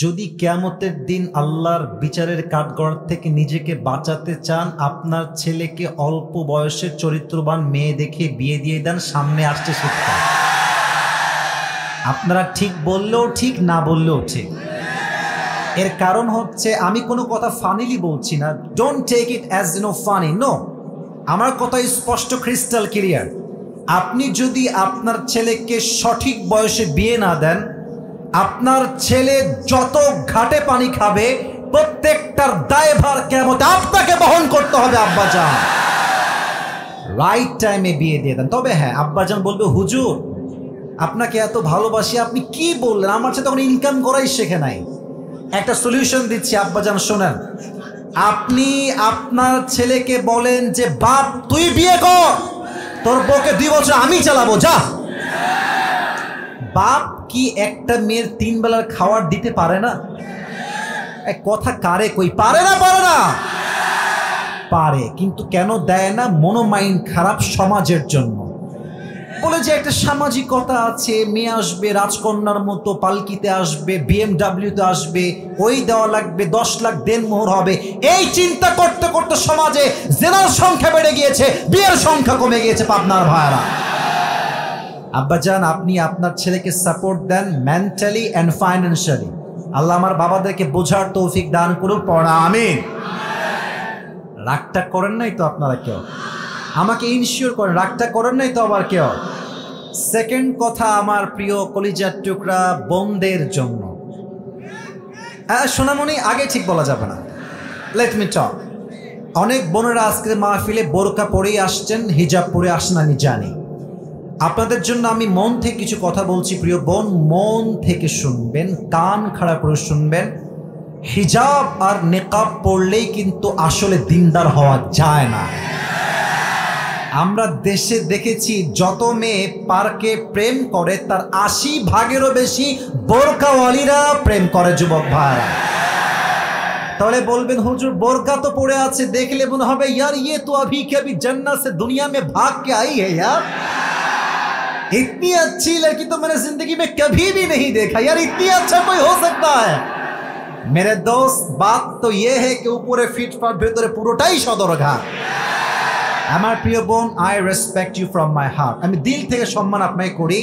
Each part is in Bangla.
যদি কিয়ামতের দিন আল্লাহর বিচারের কাঠগড় থেকে নিজেকে বাঁচাতে চান, আপনার ছেলেকে অল্প বয়সের চরিত্রবান মেয়ে দেখে বিয়ে দিয়ে দেন, সামনে আসছে শিক্ষা। আপনারা ঠিক বললেও ঠিক, না বললেও ঠিক। এর কারণ হচ্ছে, আমি কোনো কথা ফানিলি বলছি না, don't take it as funny, no. আমার কথা স্পষ্ট, ক্রিস্টাল ক্লিয়ার। আপনি যদি আপনার ছেলেকে সঠিক বয়সে বিয়ে না দেন, আপনার ছেলে যত ঘাটে পানি খাবে প্রত্যেকটার দায়ভার কিয়ামতে আপনাকে বহন করতে হবে। আব্বাজান রাইট টাইমে বিয়ে দিয়ে দেন। তবে হ্যাঁ, আব্বাজান বলবে, হুজুর আপনাকে এত ভালোবাসি, আপনি কি বললেন, আমার সাথে তখন ইনকাম করাই শেখে নাই। একটা সলিউশন দিচ্ছি আব্বাজান, শোনেন। আপনি আপনার ছেলেকে বলেন যে, বাপ তুই বিয়ে কর, তোর বউকে 2 বছর আমি চালাবো, যা। বাপ কি একটা মেয়ের 3 বেলার খাবার দিতে পারে না? এক কথা কারে কই, পারে না? পারে না? পারে, কিন্তু কেন দেয় না? মনোমাইন্ড খারাপ সমাজের জন্য। বলে যে একটা সামাজিকতা আছে, মেয়ে আসবে রাজকন্যার মতো, পালকিতে আসবে, BMW-তে আসবে, ওই দেওয়া লাগবে, 10 লাখ দেনমোহর হবে। এই চিন্তা করতে করতে সমাজে জেনার সংখ্যা বেড়ে গিয়েছে, বিয়ের সংখ্যা কমে গিয়েছে। পাবনার ভাইরা, আব্বাজান আপনি আপনার ছেলেকে সাপোর্ট দেন মেন্টালি অ্যান্ড ফাইন্যান্সিয়ালি। আল্লাহ আমার বাবাদেরকে বোঝার তৌফিক দান করুন, পড়া আমিন। রাগটা করেন নাই তো আপনারা কেউ? আমাকে ইনশিওর করেন, রাগটা করেন নাই তো আবার কেউ? সেকেন্ড কথা, আমার প্রিয় কলিজার টুকরা বোনদের জন্য, সোনামণি আগে ঠিক বলা যাবে না, লেট মি টক। অনেক বোনেরা আজকের মাহফিলে বোরকা পরেই আসছেন, হিজাব পরে আসেন, আমি জানি। আপনাদের জন্য আমি মন থেকে কিছু কথা বলছি, প্রিয় বোন, মন থেকে শুনবেন, কান খাড়া করে শুনবেন। হিজাব আর নেকাব পড়লেই কিন্তু আসলে দিনদার হওয়া যায় না। আমরা দেশে দেখেছি, যত মেয়ে পার্কে প্রেম করে তার 80 ভাগেরও বেশি বোরকাওয়ালিরা প্রেম করে, যুবক ভাইরা। তাহলে বলবেন, হুজুর বোরকা তো পড়ে আছে, দেখলে মনে হবে यार ये तो अभी के अभी जन्नत से दुनिया में भाग के आई है यार, इतनी अच्छी लड़की तो मैंने जिंदगी में कभी भी नहीं देखा यार, इतनी अच्छा कोई हो सकता है? मेरे दोस्त, बात तो ये है कि ऊपरे फिटफाट ভেতরে পুরোটাই সদরঘাট। আমার প্রিয় বোন, I respect you from my heart, আমি দিল থেকে সম্মান আপনাকে করি,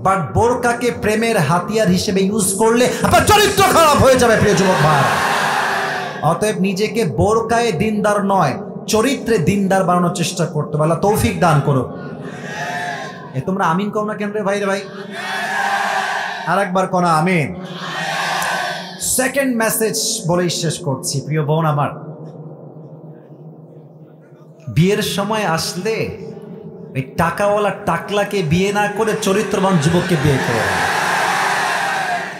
বাট বোরকাকে প্রেমের হাতিয়ার হিসেবে ইউজ করলে আপনার চরিত্র খারাপ হয়ে যাবে, প্রিয় যুবক ভাই। অতএব নিজেকে বোরকায় দিনদার নয়, চরিত্রে দিনদার বানানোর চেষ্টা করতে হবে। আল্লাহ তৌফিক দান করো। তোমরা আমিন কও না কেন রে ভাই? রে ভাই, আর একবার কও না আমিন। সেকেন্ড মেসেজ বলেই শেষ করছি, প্রিয় বোন আমার, বিয়ের সময় আসলে এই টাকাওয়ালা টাকলাকে বিয়ে না করে চরিত্রবান যুবককে বিয়ে করে।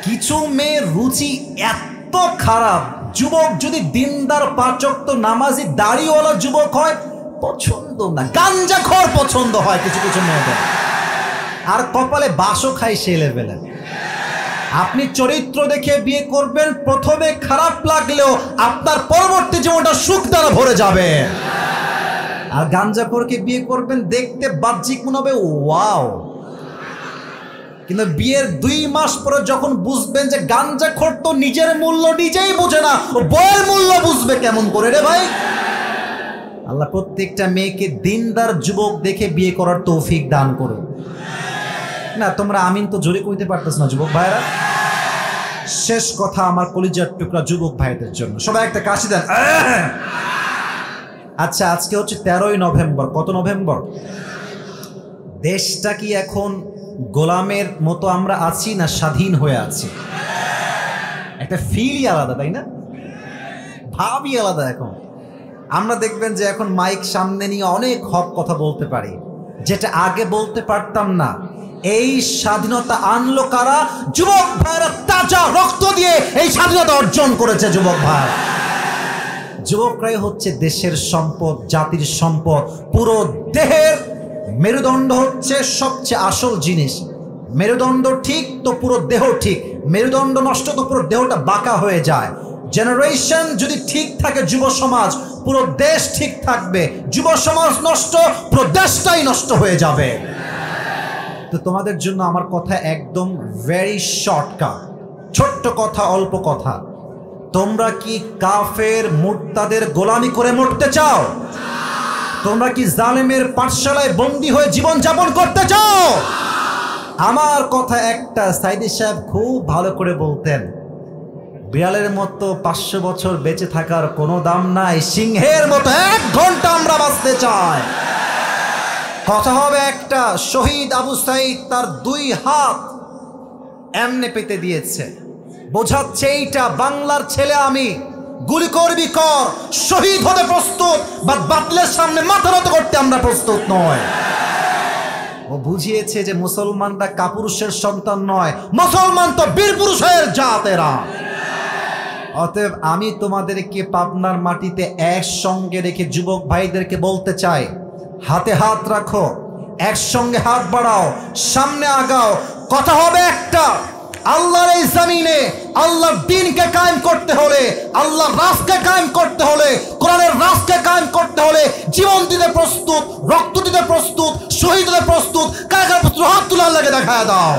কিছু মেয়ের রুচি এত খারাপ, যুবক যদি দিনদার, 5 ওয়াক্ত নামাজি, দাড়িওয়ালা যুবক হয় পছন্দ না, গাঞ্জাখোর পছন্দ হয় কিছু কিছু মেয়েদের, আর কপালে বাসও খাই সে লেভেলে। আপনি চরিত্র দেখে বিয়ে করবেন, প্রথমে খারাপ লাগলেও আপনার পরবর্তী জীবনটা সুখ দ্বারা ভরে যাবে। আর গাঞ্জাখোরকে বিয়ে করবেন, দেখতে বাহ্যিক মনে হবে ওয়াও, কিন্তু বিয়ের 2 মাস পরে যখন বুঝবেন যে গাঞ্জাখোর তো নিজের মূল্য নিজেই বোঝে না, ও বইয়ের মূল্য বুঝবে কেমন করে রে ভাই? আল্লাহ প্রত্যেকটা মেয়েকে দিনদার যুবক দেখে বিয়ে করার তৌফিক দান করুন। না তোমরা আমিন তো জোরে কইতে পারতেছ না যুবক ভাইরা। শেষ কথা আমার কলিজার টুকরা যুবক ভাইদের জন্য, সবাই একটা কাশি দেন। আচ্ছা, আজকে হচ্ছে 13ই নভেম্বর। কত নভেম্বর? দেশটা কি এখন গোলামের মতো আমরা আছি, না স্বাধীন হয়ে আছি? একটা ফিলই আলাদা, তাই না? ভাবই আলাদা। এখন আমরা দেখবেন যে এখন মাইক সামনে নিয়ে অনেক হক কথা বলতে পারি, যেটা আগে বলতে পারতাম না। এই স্বাধীনতা আনলো কারা? যুবক ভাইরা তাজা রক্ত দিয়ে এই স্বাধীনতা অর্জন করেছে যুবক ভাই। যুবকরাই হচ্ছে দেশের সম্পদ, জাতির সম্পদ। পুরো দেহের মেরুদণ্ড হচ্ছে সবচেয়ে আসল জিনিস। মেরুদণ্ড ঠিক তো পুরো দেহ ঠিক, মেরুদণ্ড নষ্ট তো পুরো দেহটা বাঁকা হয়ে যায়। জেনারেশন যদি ঠিক থাকে, যুব সমাজ, পুরো দেশ ঠিক থাকবে। যুব সমাজ নষ্ট, পুরো দেশটাই নষ্ট হয়ে যাবে। তো তোমাদের জন্য আমার কথা একদম ভেরি শর্টকাট। ছোট্ট কথা, অল্প কথা। তোমরা কি কাফের মুরতাদের গোলামি করে মরতে চাও? তোমরা কি জালেমের পাঠশালায় বন্দী হয়ে জীবন যাপন করতে চাও? আমার কথা একটা, সাইদি সাহেব খুব ভালো করে বলতেন, বিড়ালের মতো 500 বছর বেঁচে থাকার কোনো দাম নাই, সিংহের মতো 1 ঘন্টা আমরা বাঁচতে চাই। কথা হবে একটা, শহীদ আবু সাইদ তার 2 হাত এমনে পেতে দিয়েছে, বোঝাচ্ছে এইটা বাংলার ছেলে আমি, গুলি করবি কর, শহীদ হতে প্রস্তুত, বাট বাতিলের সামনে মাথা নত করতে আমরা প্রস্তুত নয়। ও বুঝিয়েছে যে মুসলমানরা কাপুরুষের সন্তান নয়, মুসলমান তো বীর পুরুষের জাতেরা। অতএব আমি তোমাদেরকে পাবনার মাটিতে একসঙ্গে রেখে যুবক ভাইদেরকে বলতে চাই, হাতে হাত রাখো, একসঙ্গে হাত বাড়াও, সামনে আগাও। কথা হবে একটা, আল্লাহর এই জমিনে আল্লাহর দ্বীনকে কায়েম করতে হলে, আল্লাহর রাজকে কায়েম করতে হলে, কোরআনের রাজকে কায়েম করতে হলে জীবন দিতে প্রস্তুত, রক্ত দিতে প্রস্তুত, শহীদ হতে প্রস্তুত। কার পুত্র হাত তুলে আল্লাহকে দেখায় দাও।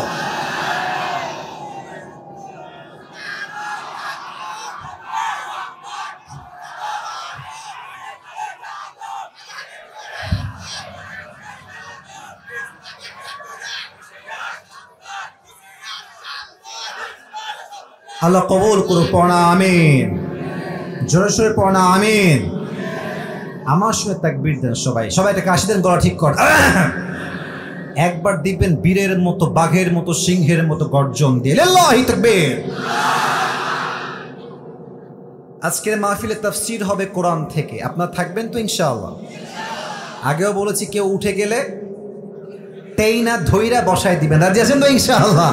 আল্লাহ কবুল করুক, পড়া আমিন, জোরে সোরে পড়া আমিন। আমার সঙ্গে তাকবীর দেন সবাই, সবাই একটা কাশি দেন, গলা ঠিক কর। একবার দিবেন বীরের মতো, বাঘের মতো, সিংহের মতো গর্জন দিয়ে, লিল্লাহি তাকবীর। আজকের মাহফিলে তাফসীর হবে কোরআন থেকে, আপনারা থাকবেন তো ইনশাআল্লাহ? আগেও বলেছি কেউ উঠে গেলে টেইনা ধইরা বসায় দিবেন, রাজি আছেন তো ইনশাআল্লাহ?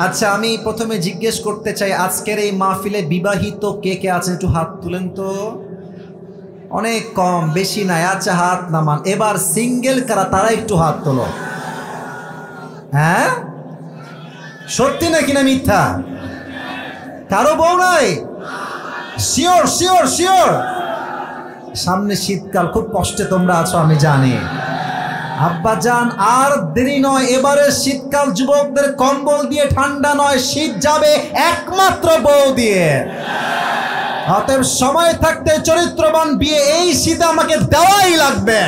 আচ্ছা, আমি প্রথমে জিজ্ঞেস করতে চাই, আজকের এই মাহফিলে বিবাহিত কে কে আছেন একটু হাত তুলেন তো। অনেক কম, বেশি নাই। আচ্ছা, হাত নামান। এবার সিঙ্গেল কারা, তারা একটু হাত তোলো। হ্যাঁ, সত্যি নাকি না মিথ্যা? কারো বউ নাই? Sure sure sure? সামনে শীতকাল, খুব কষ্টে তোমরা আছো আমি জানি। আব্বাজান আর দেরি নয়, এবারে শীতকাল যুবকদের কম্বল দিয়ে ঠান্ডা নয়, শীত যাবে একমাত্র বউ দিয়ে। অতএব সময় থাকতে চরিত্রবান বিয়ে এই শীতে আমাকে দেওয়াই লাগবে।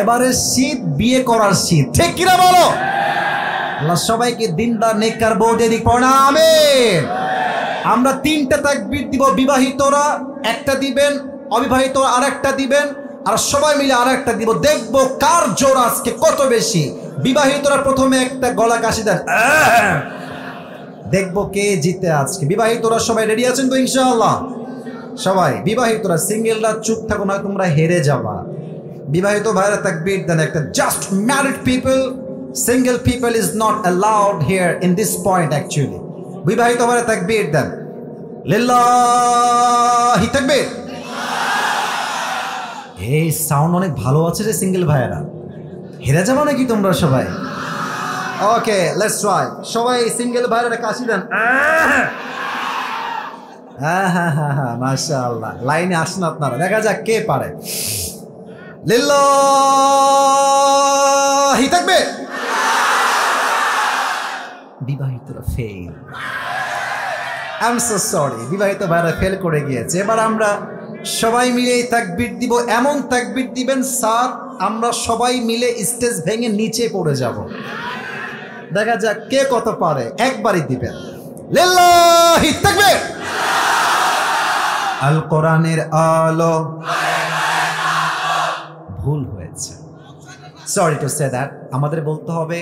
এবারে শীত বিয়ে করার শীত, ঠিক কিনা বলো? আল্লাহ সবাইকে দিনদার নেককার বউ দিয়ে দিক, পড়া আমিন। আমরা 3টা তাকবীর দিব, বিবাহিতরা একটা দিবেন, অবিবাহিতরা আরেকটা দিবেন, আর সবাই মিলে আরেকটা দিব। দেখবো কার জোর আজকে কত বেশি। বিবাহিতরা প্রথমে একটা গলা কাশি দেন, দেখবো কে জিতে আজকে। বিবাহিতরা সবাই রেডি আছেন তো ইনশাআল্লাহ? সবাই বিবাহিতরা, সিঙ্গেলরা চুপ থাকো না, তোমরা হেরে যাবা। বিবাহিত ভাইরা তাকবীর দেন একটা। Just married people, single people is not allowed here in this point actually. বিবাহিত ভাইরা তাকবীর দেন, লিল্লাহি তাকবীর। এই সাউন্ড অনেক ভালো আছে রে সিঙ্গেল ভাইয়েরা, হেরে যাবো নাকি তোমরা সবাই? ওকে, লেটস ট্রাই। সবাই সিঙ্গেল ভাইয়েরা কাশি দেন। হ্যাঁ হ্যাঁ হ্যাঁ হ্যাঁ, মাশাআল্লাহ। লাইনে আসেন আপনারা, দেখা যাক কে পারে। লিল্লাহি তাকবীর। বিবাহিতরা fail, I am so sorry, বিবাহিত ভাইরা ফেল করে গিয়েছে। এবার আমরা সবাই মিলে তাকবীর দিব, এমন তাকবীর দিবেন স্যার আমরা সবাই মিলে স্টেজ ভেঙে নিচে পড়ে যাব। দেখা যাক কে কত পারে, একবারই দিবেন। লিল্লাহি তাকবীর। আল কোরআনের আলো। ভুল হয়েছে, সরি টু সে দ্যাট। আমাদের বলতে হবে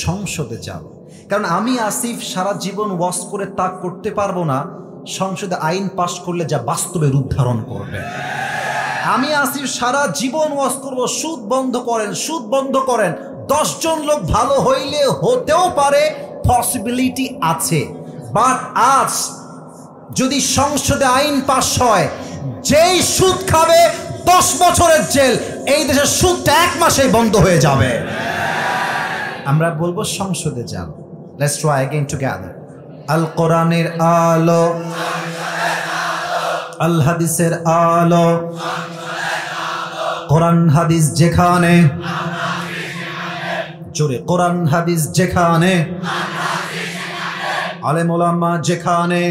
সংসদে যাও, কারণ আমি আসিফ সারা জীবন ওয়াজ করে তা করতে পারবো না। সংসদে আইন পাশ করলে যা বাস্তবে রূপ ধারণ করবে। আমি আসিফ সারা জীবন ওয়াজ করবো, সুদ বন্ধ করেন, সুদ বন্ধ করেন। 10 জন লোক ভালো হইলে হতেও পারে, পসিবিলিটি আছে। বাট আজ যদি সংসদে আইন পাশ হয়, যেই সুদ খাবে 10 বছরের জেল, এই দেশের সুদটা 1 মাসেই বন্ধ হয়ে যাবে। আমরা বলবো সংসদে যান। Let's try again together. আল কোরআনের আলো, আল হাদিসের আলো, কোরআন হাদিস যেখানে, জোরে কোরআন হাদিস যেখানে, আলেম ওলামা যেখানে,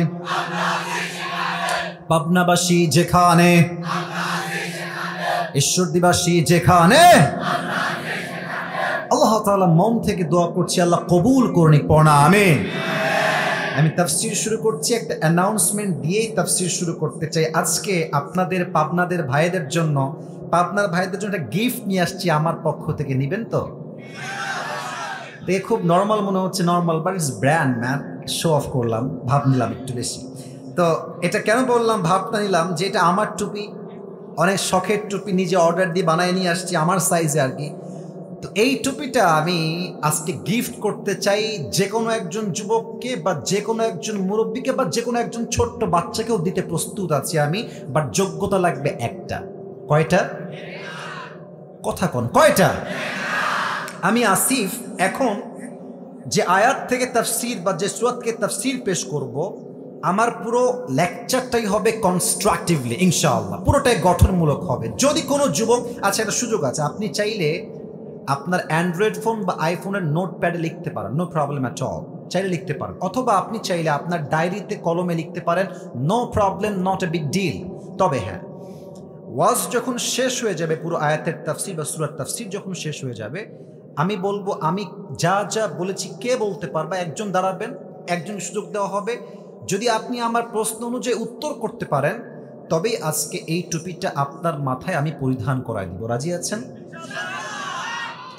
পাবনাবাসী যেখানে, ঈশ্বরদীবাসী যেখানে, আল্লাহ তাআলা মন থেকে দোয়া করছি, আল্লাহ কবুল করুন। পড়া আমিন। আমি তাফসীর শুরু করছি, একটা অ্যানাউন্সমেন্ট দিয়েই তাফসীর শুরু করতে চাই। আজকে আপনাদের পাবনাদের ভাইদের জন্য, পাবনার ভাইদের জন্য একটা গিফট নিয়ে আসছি আমার পক্ষ থেকে। নেবেন তো? দেখে খুব নর্মাল মনে হচ্ছে, normal, but it's brand man. Show off করলাম, ভাব নিলাম একটু বেশি। তো এটা কেন বললাম, ভাবটা নিলাম যে এটা আমার টুপি, অনেক শখের টুপি, নিজে অর্ডার দিয়ে বানায় নিয়ে আসছি আমার সাইজে আর কি। তো এই টুপিটা আমি আজকে গিফট করতে চাই যে কোনো একজন যুবককে, বা যে কোনো একজন মুরব্বীকে, বা যে কোনো একজন ছোট্ট বাচ্চাকেও দিতে প্রস্তুত আছি আমি। বাট যোগ্যতা লাগবে একটা। কয়টা? কথা কোন কয়টা? আমি আসিফ এখন যে আয়াত থেকে তাফসীর বা যে সূরা থেকে তাফসীর পেশ করব, আমার পুরো লেকচারটাই হবে কনস্ট্রাকটিভলি ইনশাআল্লাহ, পুরোটাই গঠনমূলক হবে। যদি কোনো যুবক, আচ্ছা একটা সুযোগ আছে, আপনি চাইলে আপনার অ্যান্ড্রয়েড ফোন বা আইফোনের নোটপ্যাডে লিখতে পারেন, নো প্রবলেম অ্যাট অল, চাইলে লিখতে পারেন। অথবা আপনি চাইলে আপনার ডায়েরিতে কলমে লিখতে পারেন, no problem, not a big deal. তবে হ্যাঁ, ওয়াজ যখন শেষ হয়ে যাবে, পুরো আয়াতের তাফসীর বা সূরার তাফসীর যখন শেষ হয়ে যাবে, আমি বলবো আমি যা যা বলেছি কে বলতে পারবা, একজন দাঁড়াবেন, একজন সুযোগ দেওয়া হবে। যদি আপনি আমার প্রশ্ন অনুযায়ী উত্তর করতে পারেন, তবেই আজকে এই টুপিটা আপনার মাথায় আমি পরিধান করাই দিব। রাজি আছেন?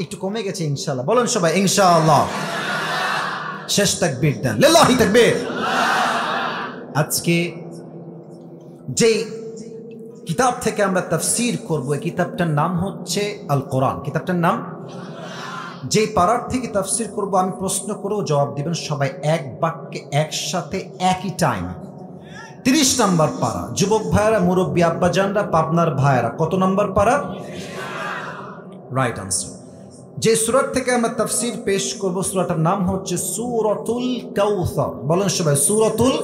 একটু কমে গেছে ইনশাআল্লাহ, বলেন সবাই ইনশাআল্লাহ। শেষ তাকবীর দেন, লিল্লাহি তাকবীর। আজকে যেই কিতাব থেকে আমরা তাফসীর করব, এই কিতাবটার নাম হচ্ছে আল কোরআন। কিতাবটার নাম, যেই পারার থেকে তাফসীর করব আমি প্রশ্ন করেও জবাব দিবেন সবাই এক বাক্যে একসাথে একই টাইম। 30 নম্বর পারা। যুবক ভাইয়েরা, মুরব্বী আব্বাজানরা, পাবনার ভাইয়েরা, কত নম্বর পারা? Right answer. যে সূরা থেকে আমরা তাফসীর পেশ করব, সূরাটার নাম হচ্ছে সূরাতুল কাউসার। বলেন সবাই সূরাতুল।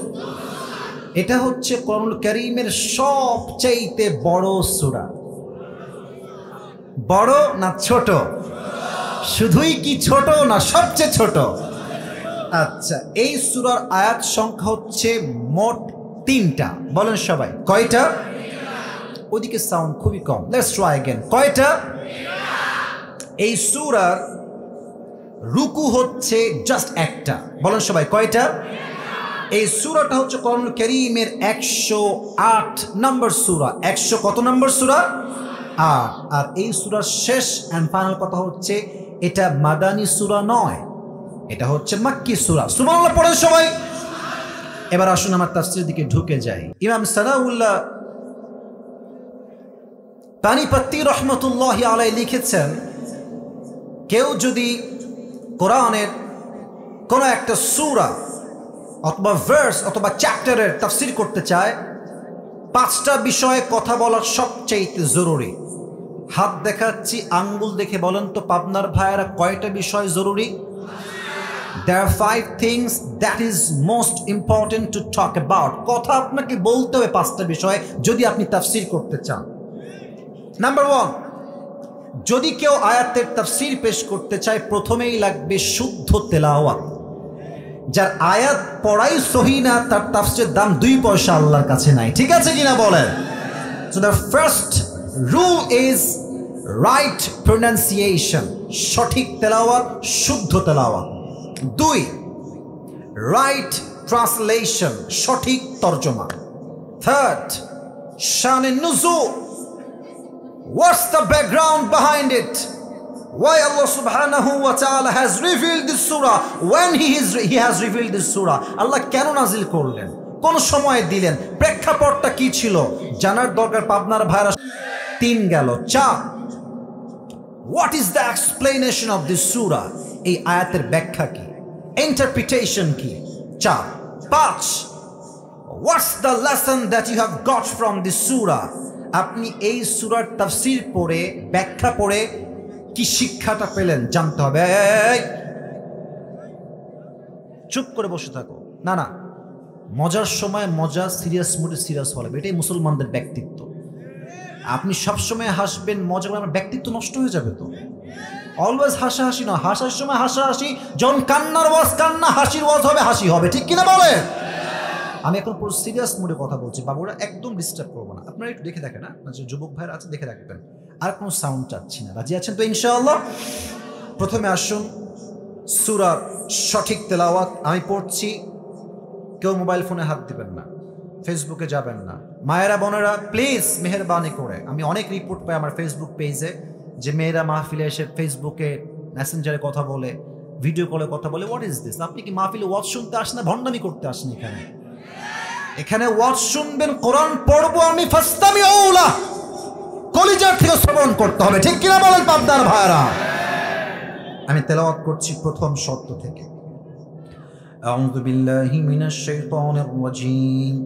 এটা হচ্ছে কোরআনুল কারীমের সবচাইতে বড় সূরা। বড় না ছোট? শুধুই কি ছোট না সবচেয়ে ছোট? আচ্ছা, এই সূরার আয়াত সংখ্যা হচ্ছে মোট 3টা। বলেন সবাই কয়টা? ওদিকে সাউন্ড খুবই কম, লেটস ট্রাই अगेन। কয়টা? এই সূরার রুকু হচ্ছে জাস্ট একটা। বলেন সবাই কয়টা? এই সূরাটা হচ্ছে কোরআনুল কারীমের 108 নম্বর সূরা। 100 কত নম্বর সূরা? 8। আর এই সূরার শেষ এন্ড ফাইনাল কথা হচ্ছে, এটা মাদানী সূরা নয়, এটা হচ্ছে মাক্কি সূরা। সুবহানাল্লাহ পড়েন সবাই। এবার আসুন আমার তাফসীরের দিকে ঢুকে যাই। ইমাম সানাউল্লাহ পানিপত্তি রহমতুল্লাহি আলাইহি লিখেছেন, কেউ যদি কোরআনের কোনো একটা সূরা অথবা ভার্স অথবা চ্যাপ্টারের তাফসীর করতে চায়, 5টা বিষয়ে কথা বলার সবচেয়ে জরুরি। হাত দেখাচ্ছি, আঙ্গুল দেখে বলেন তো পাবনার ভাইয়েরা কয়টা বিষয় জরুরি? There are 5 things that is most important to talk about. কথা আপনাকে বলতে হবে 5টা বিষয় যদি আপনি তাফসীর করতে চান। নাম্বার 1, যদি কেউ আয়াতের তাফসীর পেশ করতে চায়, প্রথমেই লাগবে শুদ্ধ তেলাওয়াত। যার আয়াত পড়াই সহি না, তার তাফসীরের দাম 2 পয়সা আল্লাহর কাছে নাই। ঠিক আছে কিনা বলেন? So the first rule is right pronunciation, সঠিক তেলাওয়াত, শুদ্ধ তেলাওয়াত। 2, right translation, সঠিক তরজমা। 3rd, Shaan নুজুল, what's the background behind it? Why Allah subhanahu wa ta'ala has revealed this surah when he has revealed this surah? Allah কেন নাজিল করলেন, কোন সময় দিলেন, প্রেক্ষাপটটা কি ছিল, জানার দরকার পাবনার ভাইরা। 3 গেল। 4, what is the explanation of this surah? এই আয়াতের ব্যাখ্যা কি, ইন্টারপ্রিটেশন কি? 4। 5, what's the lesson that you have got from this surah? আপনি এই সূরার তাফসীর পড়ে, ব্যাখ্যা পড়ে কি শিক্ষাটা পেলেন জানতে হবে। চুপ করে বসে থাকো না, না, মজার সময় মজা, সিরিয়াস মুডে সিরিয়াস হলে, এটাই মুসলমানদের ব্যক্তিত্ব। আপনি সবসময় হাসবেন, মজা করে, আমার ব্যক্তিত্ব নষ্ট হয়ে যাবে তো। অলওয়েজ হাসাহাসি না, হাসার সময় হাসাহাসি, যখন কান্নার ওয়াজ কান্না, হাসির ওয়াজ হবে হাসি হবে, ঠিক কিনা বলে? আমি এখন পুরো সিরিয়াস মুডে কথা বলছি, বাবুরা একদম ডিস্টার্ব করবো না, আপনারা একটু দেখে দেখেন, না যে যুবক ভাইরা আছে দেখে রাখবেন, আর কোনো সাউন্ড চাচ্ছি না। রাজি আছেন তো ইনশাআল্লাহ? প্রথমে আসুন সূরার সঠিক তেলাওয়াত আমি পড়ছি, কেউ মোবাইল ফোনে হাত দিবেন না, ফেসবুকে যাবেন না। মায়েরা বোনেরা প্লিজ মেহেরবানি করে, আমি অনেক রিপোর্ট পাই আমার ফেসবুক পেজে যে মেয়েরা মাহফিলে এসে ফেসবুকে মেসেঞ্জারে কথা বলে, ভিডিও কলে কথা বলে। What is this? আপনি কি মাহফিলে ওয়াজ শুনতে আসেন না ভণ্ডামি করতে আসেন? এখানে ওয়াজ শুনবেন, কোরআন পড়বো আমি, ফাস্তামিউলা, কলিজার থেকে শ্রবণ করতে হবে, ঠিক কিনা বলেন পাবনার ভাইরা? আমি তেলাওয়াত করছি প্রথম শর্ত থেকে। আউযু বিল্লাহি মিনাশ শাইতানির রাজীম,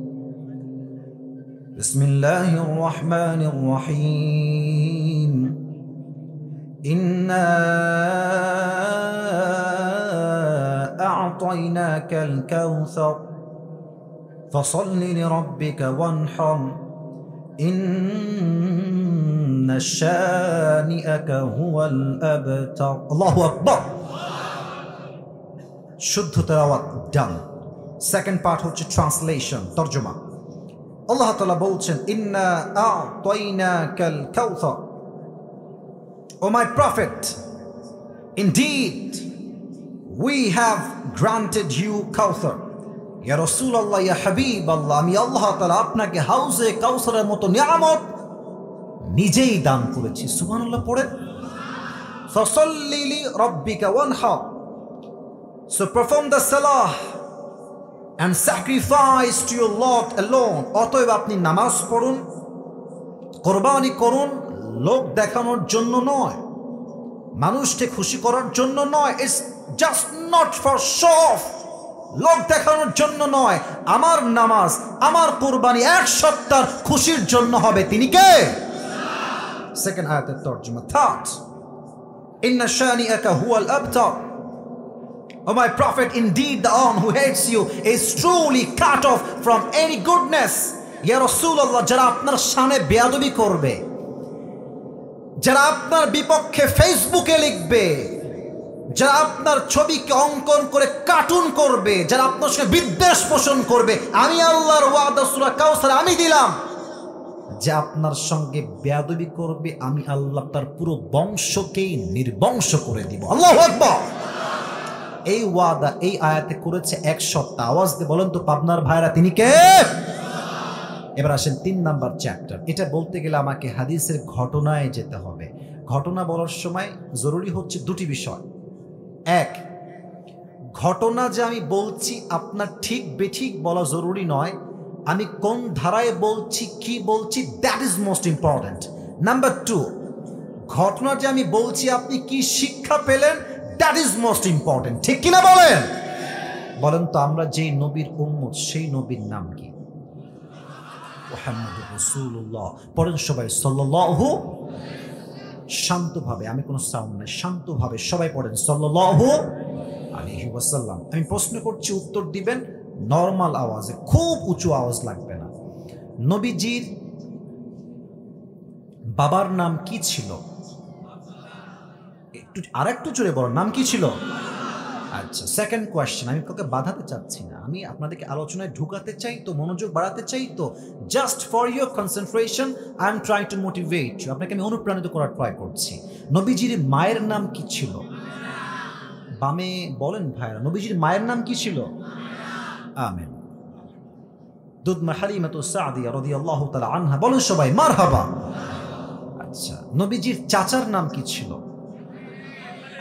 বিসমিল্লাহির রহমানির রহিম, ইন্না আ'তাইনাকাল কাউসার ফাসাল্লি লিরাব্বিকা ওয়ানহার ইন্না শানিআকা হুয়াল আবতার। আল্লাহু আকবার। শুদ্ধ তেলাওয়াত ডান। সেকেন্ড পার্ট হচ্ছে ট্রান্সলেশন, তরজমা। আল্লাহ তাআলা বলছেন, ইন্না আ'তাইনাকাল কাউসার, O my prophet, indeed we have granted you কাউসার। ইয়া রাসূলুল্লাহ, ইয়া হাবিবাল্লাহ, আমি আল্লাহ তাআলা আপনাকে হাউজে কাউসারের মতো নিয়ামত নিজেই দান করেছি। সুবহানাল্লাহ পড়েন। ফাসাল্লি লিরাব্বিকা ওয়ানহার, so perform the salah and sacrifice to your Lord alone. অতএব আপনি নামাজ পড়ুন, কোরবানি করুন, লোক দেখানোর জন্য নয়, মানুষকে খুশি করার জন্য নয়। It's just not for show off, লোক দেখানোর জন্য নয়। আমার নামাজ, আমার কোরবানি এক সপ্তাহ খুশির জন্য হবে। তিনি কে? সেকেন্ড আয়াতের তরজমা। থার্ড, ইন্না শানিআকা হুয়াল আবতার, O my prophet, indeed the one who hates you is truly cut off from any goodness. Ya Rasulullah, যারা আপনার শানে বেয়াদবি করবে, যারা আপনার বিপক্ষে ফেসবুকে লিখবে, যারা আপনার ছবিকে অঙ্কন করে কার্টুন করবে, যারা আপনার সঙ্গে বিদ্বেষ পোষণ করবে, আমি আল্লাহর ওয়াদা সূরা কাউসার আমি দিলাম যে আপনার সঙ্গে বেয়াদবি করবে, আমি আল্লাহ তার পুরো বংশকেই নির্বংশ করে দিব। আল্লাহু আকবার। এই ওয়াদা এই আয়াতে করেছে এক সপ্তাহ। আওয়াজ দিয়ে বলেন তো পাবনার ভাইরা, তিনি কে? এবার আসেন 3 নাম্বার চ্যাপ্টার। এটা বলতে গেলে আমাকে হাদিসের ঘটনায় যেতে হবে। ঘটনা বলার সময় জরুরি হচ্ছে দুটি বিষয়। এক, ঘটনা যে আমি বলছি আপনার ঠিক বেঠিক বলা জরুরি নয়, আমি কোন ধারায় বলছি, কি বলছি, that is most important. Number 2, ঘটনা যে আমি বলছি আপনি কি শিক্ষা পেলেন, দ্যাট ইজ মোস্ট ইম্পর্টেন্ট, ঠিক কিনা বলেন? বলেন তো আমরা যেই নবীর উম্মত সেই নবীর নাম কি? মুহাম্মদুর রাসূলুল্লাহ। পড়েন সবাই সাল্লাল্লাহু। শান্তভাবে, আমি কোনো সাউন্ড নাই, শান্তভাবে সবাই পড়েন সাল্লাল্লাহু আলাইহি ওয়াসাল্লাম। আমি প্রশ্ন করছি, উত্তর দিবেন নরমাল আওয়াজে, খুব উঁচু আওয়াজ লাগবে না। নবীজির বাবার নাম কি ছিল? আরেকটু জোরে বলো, নাম কি ছিল? আচ্ছা, সেকেন্ড কোয়েশ্চেন। আমি কাউকে বাধাতে চাচ্ছি না, আমি আপনাদেরকে আলোচনায় ঢুকাতে চাই তো, মনোযোগ বাড়াতে চাই তো। Just for your concentration I am trying to motivate you, আপনাকে আমি অনুপ্রাণিত করার ট্রাই করছি। নবীজির মায়ের নাম কি ছিল? বামে বলেন ভাইরা, নবীজির মায়ের নাম কি ছিল? আমিন। দুধমা হালিমাতু সাদিয়া রাদিয়াল্লাহু তাআলা আনহা, বলেন সবাই মারহাবা। আচ্ছা, নবীজির চাচার নাম কি ছিল?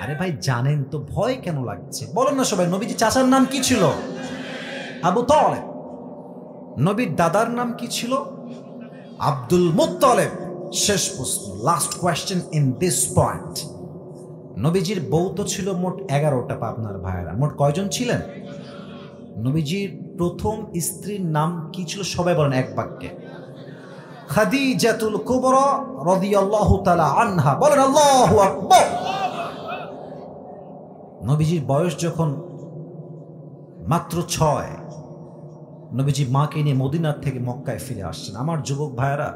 আরে ভাই জানেন তো, ভয় কেন লাগছে? বলেন না সবাই, নবীজি চাচার নাম কি ছিল? আবু তালেব। নবীর দাদার নাম কি ছিল? Abdul Muttalib. শেষ প্রশ্ন, last question in this point. নবীজির বউ তো ছিল মোট 11টা। আপনার ভাইয়েরা মোট কয়জন ছিলেন? নবীজির প্রথম স্ত্রীর নাম কি ছিল? সবাই বলেন এক বাক্যে। খাদিজাতুল কুবরা রাদিয়াল্লাহু তাআলা আনহা। বলেন আল্লাহু আকবার। নবীজির বয়স যখন মাত্র 6, নবীজি মাকে নিয়ে মদিনার থেকে মক্কায় ফিরে আসছেন। আমার যুবক ভাইয়েরা,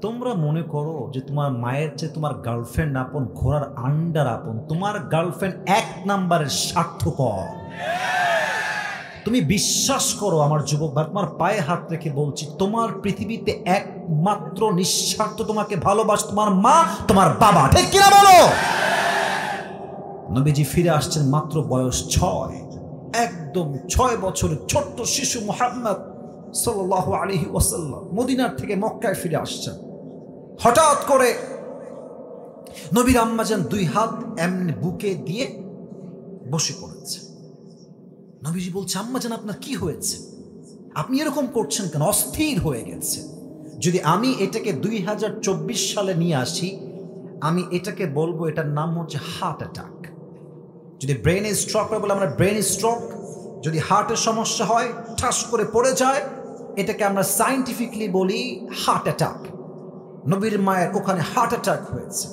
তোমরা মনে করো যে তোমার মায়ের চেয়ে তোমার গার্লফ্রেন্ড আপন, ঘোড়ার আন্ডার আপন। তোমার গার্লফ্রেন্ড 1 নাম্বারের স্বার্থপর। তুমি বিশ্বাস করো আমার যুবক ভাই, তোমার পায়ে হাত রেখে বলছি, তোমার পৃথিবীতে একমাত্র নিঃস্বার্থ তোমাকে ভালোবাসে তোমার মা, তোমার বাবা। ঠিক কিনা বলো? নবীজি ফিরে আসছেন মাত্র বয়স 6, একদম 6 বছরের ছোট্ট শিশু মুহাম্মদ সাল্লাল্লাহু আলাইহি ওয়াসাল্লাম মদিনার থেকে মক্কায় ফিরে আসছেন। হঠাৎ করে নবীর আম্মাজান 2 হাত এমনি বুকে দিয়ে বসে পড়েছে। নবীজি বলছে, আম্মাজান আপনার কি হয়েছে? আপনি এরকম করছেন কেন? অস্থির হয়ে গেছে। যদি আমি এটাকে 2024 সালে নিয়ে আসি, আমি এটাকে বলবো এটার নাম হচ্ছে হার্ট অ্যাটাক। যদি ব্রেনে স্ট্রোক হয় বলে আমরা ব্রেন স্ট্রোক। যদি হার্টের সমস্যা হয়, ঠাস করে পড়ে যায়, এটাকে আমরা সায়েন্টিফিকলি বলি হার্ট অ্যাটাক। নবীর মায়ের ওখানে হার্ট অ্যাটাক হয়েছে।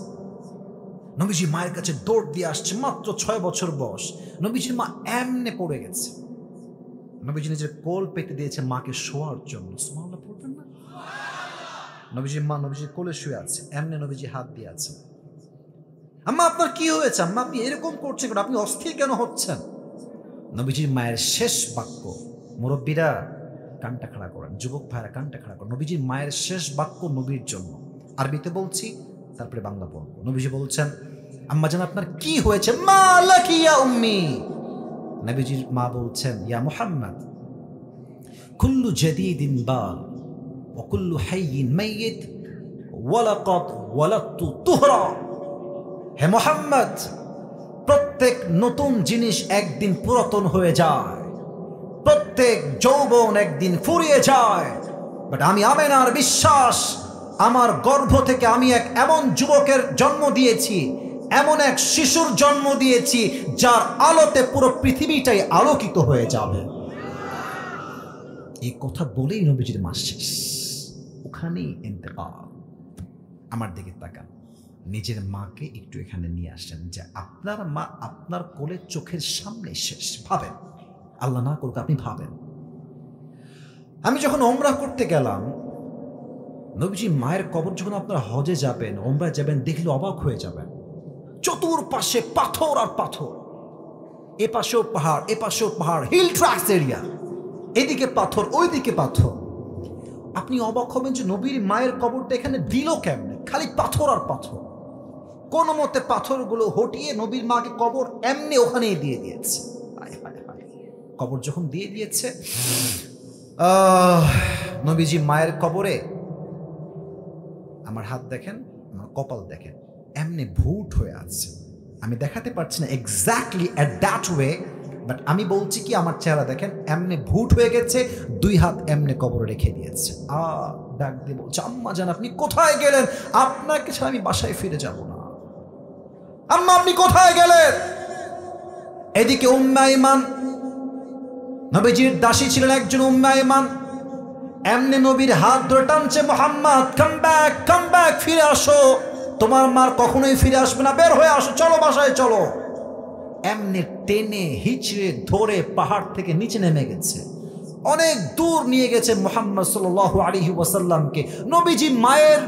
নবীজি মায়ের কাছে দৌড় দিয়ে আসছে, মাত্র 6 বছর বয়স। নবীজির মা এমনে পড়ে গেছে। নবীজি নিজের কোল পেতে দিয়েছে মাকে শোয়ার জন্য। সুবহানাল্লাহ পড়বেন না? নবীজির মা নবীজির কোলে শুয়ে আছে, এমনে নবীজি হাত দিয়ে আছে। আম্মা আপনার কি হয়েছে? আম্মা আপনি এরকম করছেন কেন? আপনি অস্থির কেন হচ্ছেন? নবীজির মায়ের শেষ বাক্য, মুরব্বীরা কানটা খাড়া করেন, যুবক ভাইরা কানটা খাড়া করেন। নবীজির মায়ের শেষ বাক্য নবীর জন্য, আরবিতে বলছি, তারপরে বাংলা বলবো। নবীজি বলছেন, আম্মা জান আপনার কি হয়েছে? মা লাকি ইয়া উম্মি। নবীজির মা বলছেন, ইয়া মুহাম্মদ, কুল্লু জাদীদিন বাল ওয়া কুল্লু হাইয়িন মাইয়িত ওয়া লাকাদ ওয়ালাদতু তুহরা। হে মুহাম্মদ, প্রত্যেক নতুন জিনিস একদিন পুরাতন হয়ে যায়, প্রত্যেক যৌবন একদিন ফুরিয়ে যায়। বাট আমি আমেনার বিশ্বাস, আমার গর্ভ থেকে আমি এক এমন যুবকের জন্ম দিয়েছি, এমন এক শিশুর জন্ম দিয়েছি যার আলোতে পুরো পৃথিবীটাই আলোকিত হয়ে যাবে। এই কথা বলেই নবীজির মাস শেষ, ওখানেই ইন্তেকাল। আমার দিকে তাকান, নিজের মাকে একটু এখানে নিয়ে আসেন, যে আপনার মা আপনার কোলে চোখের সামনে শেষ। ভাবেন, আল্লাহ না করুক আপনি ভাবেন। আমি যখন ওমরা করতে গেলাম, নবীজি মায়ের কবর, যখন আপনারা হজে যাবেন, ওমরায় যাবেন, দেখলে অবাক হয়ে যাবেন। চতুর্পাশে পাথর আর পাথর, এ পাশেও পাহাড়, এ পাশেও পাহাড়, হিল ট্রাক্স এরিয়া, এদিকে পাথর ওইদিকে পাথর। আপনি অবাক হবেন যে নবীর মায়ের কবরটা এখানে দিল কেমনে? খালি পাথর আর পাথর। কোন মতে পাথরগুলো হটিয়ে নবীর মাকে কবর এমনি ওখানেই দিয়ে দিয়েছে। কবর যখন দিয়ে দিয়েছে, নবীজি মায়ের কবরে, আমার হাত দেখেন, আমার কপাল দেখেন, এমনি ভুট হয়ে আছে। আমি দেখাতে পারছি না exactly at that way, but আমি বলছি কি, আমার চেহারা দেখেন এমনি ভুট হয়ে গেছে, 2 হাত এমনি কবরে রেখে দিয়েছে। ডাক দিয়ে বলছে, আম্মা জান আপনি কোথায় গেলেন? আপনাকে ছাড়া আমি বাসায় ফিরে যাব না। আম্মা আপনি কোথায় গেলেন? এদিকে উম্মে আইমান, নবীজির দাসী ছিলেন একজন উম্মে আইমান, এমনি নবীর হাত ধরে টানছে, Muhammad come back, come back, ফিরে আসো, তোমার মার কখনোই ফিরে আসবে না, বের হয়ে আসো, চলো বাসায় চলো। এমনি টেনে হিচড়ে ধরে পাহাড় থেকে নিচে নেমে গেছে, অনেক দূর নিয়ে গেছে মুহাম্মদ সাল্লাল্লাহু আলাইহি ওয়াসাল্লামকে। নবীজি মায়ের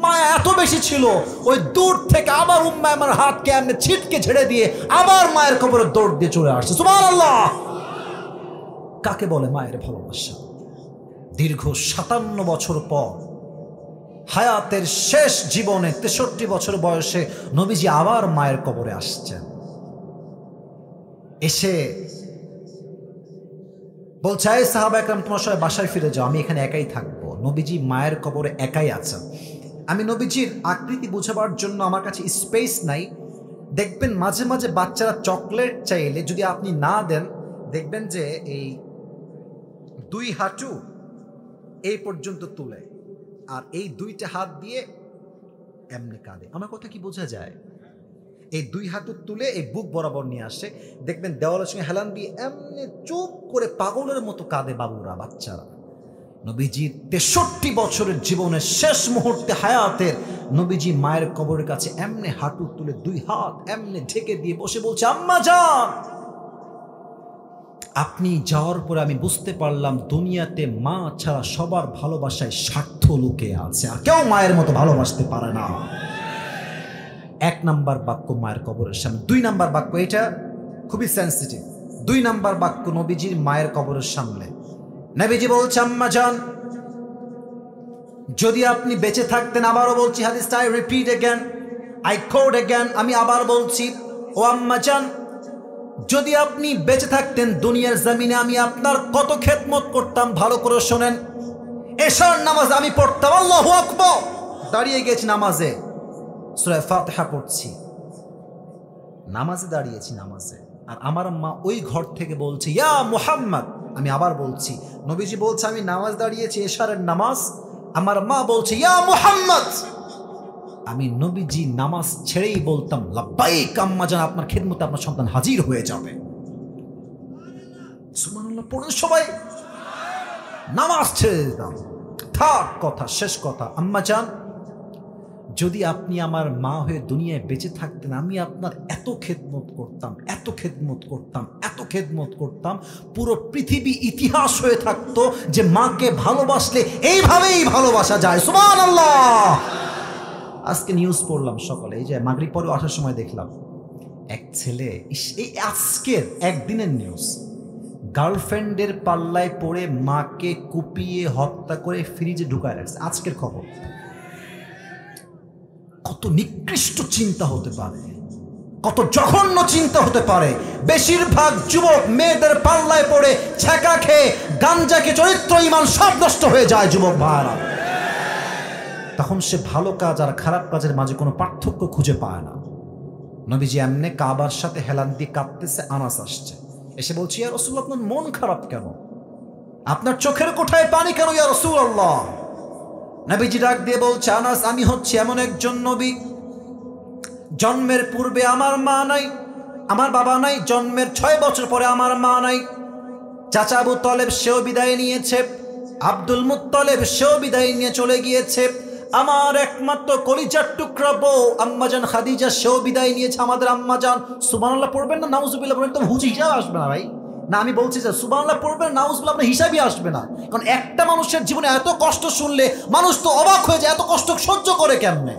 মায়া এত বেশি ছিল, ওই দূর থেকে আবার উম্মে আইমানের হাতকে এমনি ছিটকে ছেড়ে দিয়ে আবার মায়ের কবরে দৌড় দিয়ে চলে আসছে। সুবহানাল্লাহ! কাকে বলে মায়ের ভালোবাসা? দীর্ঘ 57 বছর পর, হায়াতের শেষ জীবনে 63 বছর বয়সে নবীজি আবার মায়ের কবরে আসছেন। এসে বলছে, এই সাহাবা একরাম তোমার সবাই বাসায় ফিরে যাও, আমি এখানে একাই থাকবো। নবীজি মায়ের কবরে একাই আছেন। আমি নবীজির আকৃতি বোঝাবার জন্য আমার কাছে স্পেস নাই। দেখবেন মাঝে মাঝে বাচ্চারা চকলেট চাইলে যদি আপনি না দেন, দেখবেন যে এই 2 হাঁটু এই পর্যন্ত তুলে, আর এই 2টা হাত দিয়ে এমনি কাঁদে। আমার কথা কি বোঝা যায়? এই 2 হাঁটু তুলে এই বুক বরাবর নিয়ে আসে, দেখবেন দেওয়ালের সঙ্গে হেলান দিয়ে এমনি চুপ করে পাগলের মতো কাঁদে বাবুরা, বাচ্চারা। নবীজির 63 বছরের জীবনের শেষ মুহূর্তে হায়াতের নবীজি মায়ের কবরের কাছে এমনি হাঁটু তুলে 2 হাত এমনি ঢেকে দিয়ে বসে বলছে, আম্মা জান আপনি যাওয়ার পরে আমি বুঝতে পারলাম দুনিয়াতে মা ছাড়া সবার ভালোবাসায় স্বার্থ লুকে আছে, আর কেউ মায়ের মতো ভালোবাসতে পারে না। 1 নাম্বার বাক্য মায়ের কবরের সামনে। 2 নাম্বার বাক্য, এটা খুবই সেন্সিটিভ। 2 নাম্বার বাক্য নবীজির মায়ের কবরের সামনে। নবীজি বলছে, আম্মা জান, যদি আপনি বেঁচে থাকতেন, আবারও বলছি হাদিসটা, I repeat again, I quote again, আমি আবার বলছি, ও আম্মা জান, যদি আপনি বেঁচে থাকতেন দুনিয়ার জমিনে আমি আপনার কত খেদমত করতাম। ভালো করে শোনেন, এশার নামাজ আমি পড়তাম, আল্লাহু আকবার, দাঁড়িয়ে গেছি নামাজে, সূরা ফাতিহা পড়ছি, নামাজে দাঁড়িয়েছি নামাজে, আর আমার মা ওই ঘর থেকে বলছে, ইয়া মুহাম্মদ। আমি আবার বলছি, নবীজি বলছে আমি নামাজ দাঁড়িয়েছি, এশারের নামাজ, আমার মা বলছে ইয়া মুহাম্মদ। আমি নবীজি নামাজ ছেড়েই বলতাম, লাব্বাইক আম্মা জান, আপনার খেদমতে আপনার সন্তান হাজির হয়ে যাবে। সুবহানাল্লাহ পড়েন সবাই। নামাজ ছেড়ে দিতাম। থাক কথা, শেষ কথা, আম্মা জান, যদি আপনি আমার মা হয়ে দুনিয়ায় বেঁচে থাকতেন আমি আপনার এত খেদমত করতাম, এত খেদমত করতাম, এত খেদমত করতাম, পুরো পৃথিবী ইতিহাস হয়ে থাকতো যে মাকে ভালোবাসলে এইভাবেই ভালোবাসা যায়। সুবহানাল্লাহ। আজকে নিউজ পড়লাম সকালে, এই যে মাগরিব পরে আসার সময় দেখলাম এক ছেলে, এই আজকের একদিনের নিউজ, গার্লফ্রেন্ডের পাল্লায় পড়ে মাকে কুপিয়ে হত্যা করে ফ্রিজে ঢুকায় রাখছে। আজকের খবর। কত নিকৃষ্ট চিন্তা হতে পারে, কত জঘন্য চিন্তা হতে পারে। বেশিরভাগ যুবক মেয়েদের পাল্লায় পড়ে ছ্যাঁকা খেয়ে গাঞ্জাকে চরিত্র ইমান সব নষ্ট হয়ে যায় যুবক ভাইরা। তখন সে ভালো কাজ আর খারাপ কাজের মাঝে কোনো পার্থক্য খুঁজে পায় না। নবীজি এমনি কাবার সাথে হেলান দিয়ে কাঁদতেছে, আনাস আসছে, এসে বলছে, ইয়া রাসূলুল্লাহ, আপনার মন খারাপ কেন? আপনার চোখের কোঠায় পানি কেন ইয়া রাসূলুল্লাহ? নবীজি ডাক দিয়ে বলছে, আনাস, আমি হচ্ছে এমন একজন নবী, জন্মের পূর্বে আমার মা নাই, আমার বাবা নাই, জন্মের 6 বছর পরে আমার মা নাই, চাচা আবু তালেব সেও বিদায় নিয়েছে, আব্দুল মুত্তালিব সেও বিদায় নিয়ে চলে গিয়েছে, আমার একমাত্র কলিজার টুকরা বউ আম্মাজান খাদিজা সেও বিদায় নিয়েছে, আমাদের আম্মাজান। সুবহানাল্লাহ পড়বেন না নাউজুবিল্লাহ পড়বেন, তো হুজ হিসাব আসবে না ভাই। না, আমি বলছি যে সুবহানাল্লাহ পড়বেন, নাউজুবিল্লাহ আপনার হিসাবই আসবে না। কারণ একটা মানুষের জীবনে এত কষ্ট শুনলে মানুষ তো অবাক হয়ে যায়, এত কষ্ট সহ্য করে কেমনে।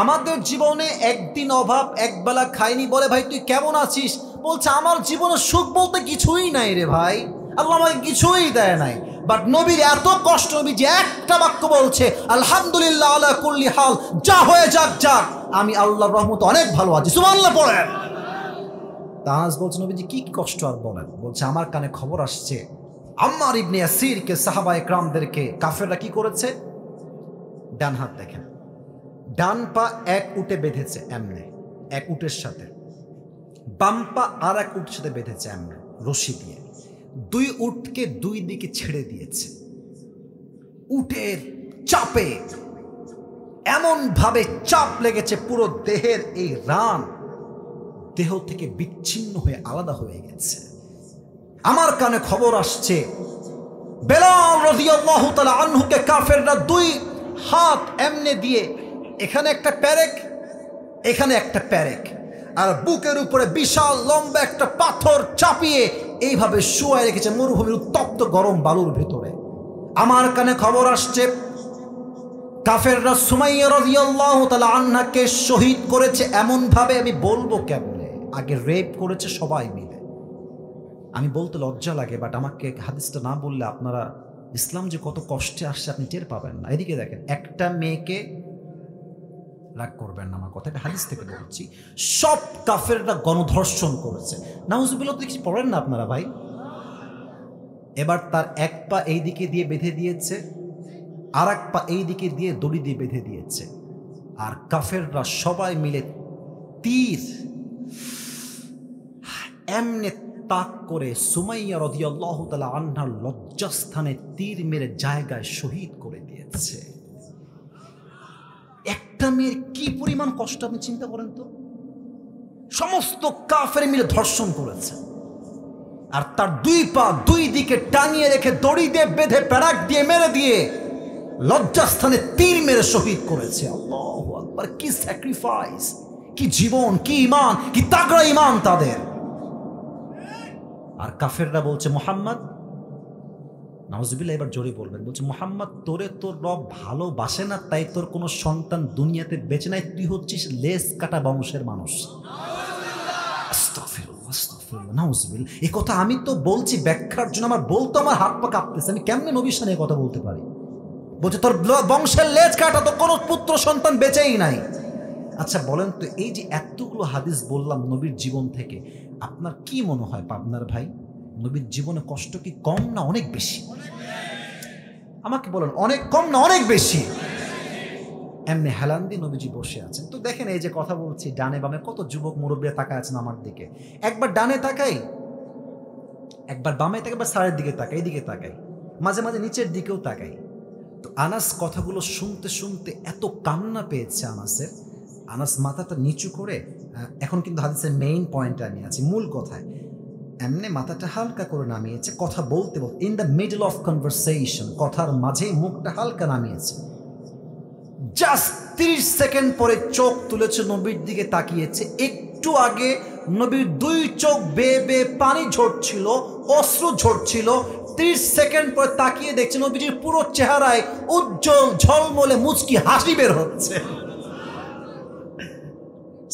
আমাদের জীবনে একদিন অভাব, একবেলা খাইনি, বলে ভাই তুই কেমন আছিস? বলছে আমার জীবনে সুখ বলতে কিছুই নাই রে ভাই, আল্লাহ আমাকে কিছুই দেয় নাই। বাট নবীর এত কষ্ট, নবী যে একটা বাক্য বলছে, আলহামদুলিল্লাহ আলা কুল্লি হাল, যা হয়ে যাক যাক, আমি আল্লাহর রহমতে অনেক ভালো আছি। সুবহানাল্লাহ পড়েন। আনাস বলছে, নবীজি কি কষ্ট আর বলেন? বলছে আমার কানে খবর আসছে আম্মার ইবনে ইয়াসিরকে, সাহাবায়ে কেরামদেরকে কাফেররা কি করেছে। ডান হাত দেখেন, ডান পা এক উটে বেঁধেছে এমনে, এক উটের সাথে, বাম পা আর এক উটের সাথে বেঁধেছে এমনে রশি দিয়ে, 2 উটকে 2 দিকে ছেড়ে দিয়েছে। উটের চাপে এমন ভাবে চাপ লেগেছে, পুরো দেহের এই রান দেহ থেকে বিচ্ছিন্ন হয়ে আলাদা হয়ে গেছে। আমার কানে খবর আসছে বেলাল রাদিয়াল্লাহু তাআলা আনহুকে কাফেররা 2 হাত এমনে দিয়ে, এখানে একটা প্যারেক, এখানে একটা প্যারেক, আর বুকের উপরে বিশাল লম্বা একটা পাথর চাপিয়ে এইভাবে শুয়ে রেখেছে মরুভূমির উত্তপ্ত গরম বালুর ভেতরে। আমার কানে খবর আসছে কাফেররা সুমাইয়া রাদিয়াল্লাহু তাআলা আনহাকে শহীদ করেছে এমন ভাবে, আমি বলবো কেমনে, আগে রেপ করেছে সবাই মিলে। আমি বলতে লজ্জা লাগে, বাট আমাকে হাদিসটা না বললে আপনারা ইসলাম যে কত কষ্টে আসছে আপনি টের পাবেন না। এদিকে দেখেন, একটা মেয়েকে, রাগ করবেন না আমার কথাটা, হাদিস থেকে বলছি, সব কাফেররা গণধর্ষণ করেছে। নাউজুবিল্লাহ কিছু পড়েন না আপনারা ভাই। এবার তার এক পা এই দিকে দিয়ে বেঁধে দিয়েছে, আর এক পা এই দিকে দিয়ে দড়ি দিয়ে বেঁধে দিয়েছে, আর কাফেররা সবাই মিলে তীর এমনে তাক করে সুমাইয়া রাদিয়াল্লাহু তাআলা আনহার লজ্জাস্থানে তীর মেরে জায়গায় শহীদ করে দিয়েছে। একটা মেয়ের কি পরিমাণ কষ্ট আপনি চিন্তা করেন তো। সমস্ত কাফের মিলে ধর্ষণ করেছে, আর তার 2 পা 2 দিকে টাঙিয়ে রেখে দড়ি দিয়ে বেঁধে প্যারাক দিয়ে মেরে দিয়ে লজ্জাস্থানে তীর মেরে শহীদ করেছে। আল্লাহু আকবার, কি স্যাক্রিফাইস, কি জীবন, কি ঈমান, কি তাগড়া ঈমান তাদের। আর কাফেররা বলছে মুহাম্মদ, নাউজুবিল্লাহ, এবার জোরে বলবেন, বলছে মুহাম্মদ তোরে তোর রব ভালোবাসে না, তাই তোর কোনো সন্তান দুনিয়াতে বেঁচে নাই, তুই হচ্ছিস লেস কাটা বংশের মানুষ। আস্তাগফিরুল্লাহ, আস্তাগফিরুল্লাহ, নাউজুবিল্লাহ। এই কথা আমি তো বলছি ব্যাখ্যার জন্য, আমার বলতো আমার হাত পা কাঁপতেছে, আমি কেমনে নবীর সামনে কথা বলতে পারি? বলছে তোর বংশের লেজ কাটা, তো কোনো পুত্র সন্তান বেঁচেই নাই। আচ্ছা বলেন তো, এই যে এতগুলো হাদিস বললাম নবীর জীবন থেকে, আপনার কি মনে হয় পাবনার ভাই, নবীর জীবনে কষ্ট কি কম না অনেক বেশি? আমাকে বলেন, অনেক কম না অনেক বেশি? এমনি হেলান্দি নবীজি বসে আছেন। তো দেখেন, এই যে কথা বলছি, ডানে বামে কত যুবক মুরব্বী তাকায় আছেন আমার দিকে। একবার ডানে তাকাই, একবার বামে তাকাই, একবার সারের দিকে তাকাই, এইদিকে তাকাই, মাঝে মাঝে নিচের দিকেও তাকাই। তো আনাস কথাগুলো শুনতে শুনতে এত কান্না পেয়েছে আনাসের, আনাস মাথাটা নিচু করে, এখন কিন্তু হাদিসের মেইন পয়েন্টে আমি আছি, মূল কথায়, এমনি মাথাটা হালকা করে নামিয়েছে, কথা বলতে বলতে, in the middle of conversation, কথার মাঝে মুখটা হালকা নামিয়েছে। জাস্ট 30 সেকেন্ড পরে চোখ তুলেছে, নবীর দিকে তাকিয়েছে। একটু আগে নবীর 2 চোখ বেয়ে বেয়ে পানি ঝরছিল, অশ্রু ঝরছিল। 30 সেকেন্ড পরে তাকিয়ে দেখছে নবীজির পুরো চেহারায় উজ্জ্বল ঝলমলে মুচকি হাসি বের হচ্ছে।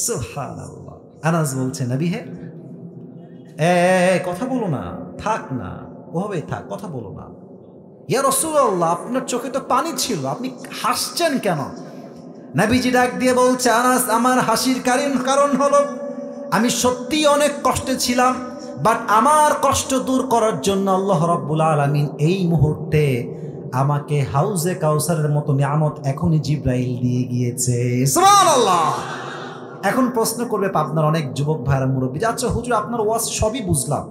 সুবহানাল্লাহ। আনাস বলছে, নবী হে, কথা বলো না, থাক না, ওভাবেই থাক, কথা বলো না। ইয়া রাসূলুল্লাহ, আপনার চোখে তো পানি ছিল, আপনি হাসছেন কেন? নবীজি ডাক দিয়ে বলছে, আনাস, আমার হাসির কারণ হলো আমি সত্যিই অনেক কষ্টে ছিলাম, বাট আমার কষ্ট দূর করার জন্য আল্লাহ রাব্বুল আলামিন এই মুহূর্তে আমাকে হাউজে কাউসারের মতো নিয়ামত এখনই জিব্রাইল দিয়ে গিয়েছে। সুবহানাল্লাহ। এখন প্রশ্ন করবে আপনার অনেক যুবক ভাইরা, মুরব্বী, আচ্ছা হুজুর, আপনার ওয়াজ সবই বুঝলাম,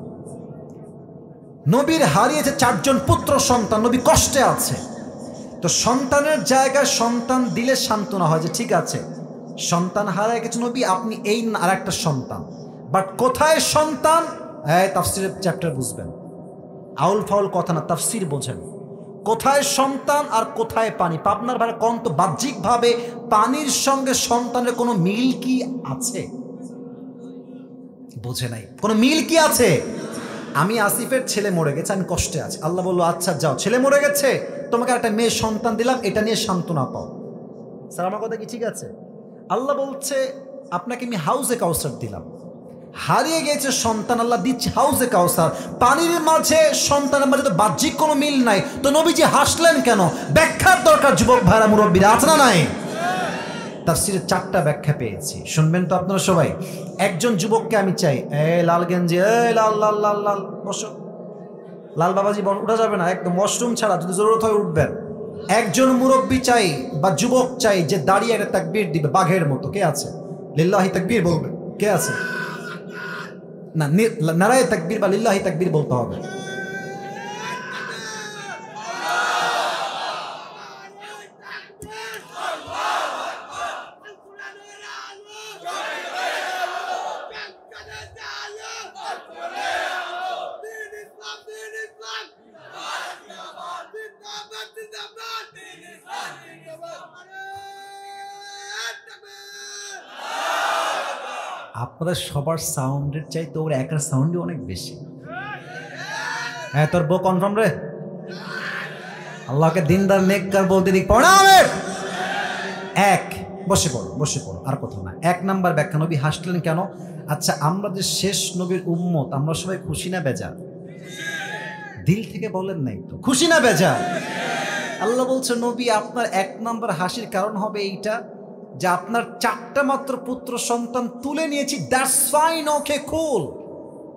নবীর হারিয়েছে 4 জন পুত্র সন্তান, নবী কষ্টে আছে, তো সন্তানের জায়গায় সন্তান দিলে সান্ত্বনা হয় যে ঠিক আছে, সন্তান হারায় গেছে নবী, আপনি এই আর একটা সন্তান, বাট কোথায় সন্তান? তাফসিরের চ্যাপ্টার বুঝবেন, আউল ফাউল কথা না, তাফসির বোঝেন। কোথায় সন্তান আর কোথায় পানি? পাবনার ভাই কোন তো বাহ্যিকভাবে পানির সঙ্গে সন্তানের কোনো মিল কি আছে? বোঝে নাই, কোনো মিল কি আছে? আমি আসিফের ছেলে মরে গেছে, আমি কষ্টে আছি, আল্লাহ বললো আচ্ছা যাও, ছেলে মরে গেছে, তোমাকে একটা মেয়ে সন্তান দিলাম, এটা নিয়ে সান্ত্বনা পাও। স্যার আমার কথা কি ঠিক আছে? আল্লাহ বলছে আপনাকে আমি হাউজে কাউসার দিলাম, হারিয়ে গেছে সন্তান, আল্লাহ দিচ্ছে হাউজে কাউসার, পানির মাঝে সন্তানের মাঝে তো বাহ্যিক কোনো মিল নাই, তো নবীজি হাসলেন কেন? ব্যাখ্যার দরকার যুবক ভাইরা মুরব্বীরা, আছে না নাই? তাফসীরের 4টা ব্যাখ্যা পেয়েছি, শুনবেন তো আপনারা সবাই। একজন যুবককে আমি চাই, লাল গেঞ্জি, লাল লাল লাল লাল, বসো, লাল বাবাজি উঠা যাবে না, একদম ওয়াশরুম ছাড়া, যদি জরুরত হয় উঠবেন। একজন মুরব্বী চাই বা যুবক চাই যে দাঁড়িয়ে একটা তাকবীর দিবে বাঘের মতো। কে আছে? লিল্লাহি তাকবীর বলবে। কে আছে? না, নারায়ে তাকবীর বা লিল্লাহি তাকবীর বলতে হবে। আপনাদের সবার সাউন্ডের চাইতে ওর একার সাউন্ডই অনেক বেশি। হ্যাঁ, তোর বউ কনফার্ম রে? আল্লাহকে দিনদার নেককার বলতে দিক পড়াবে। এক, বসে পড়ো, বসে পড়ো, আর কথা না। 1 নাম্বার ব্যাখ্যা, নবী হাসলেন কেন? আচ্ছা, আমরা যে শেষ নবীর উম্মত, আমরা সবাই খুশি না বেজার? দিল থেকে বলেন নাই তো, খুশি না বেজার? আল্লাহ বলছে নবী আপনার 1 নাম্বার হাসির কারণ হবে এইটা যে আপনার 4টা মাত্র পুত্র সন্তান তুলে নিয়েছি, that's fine, okay cool,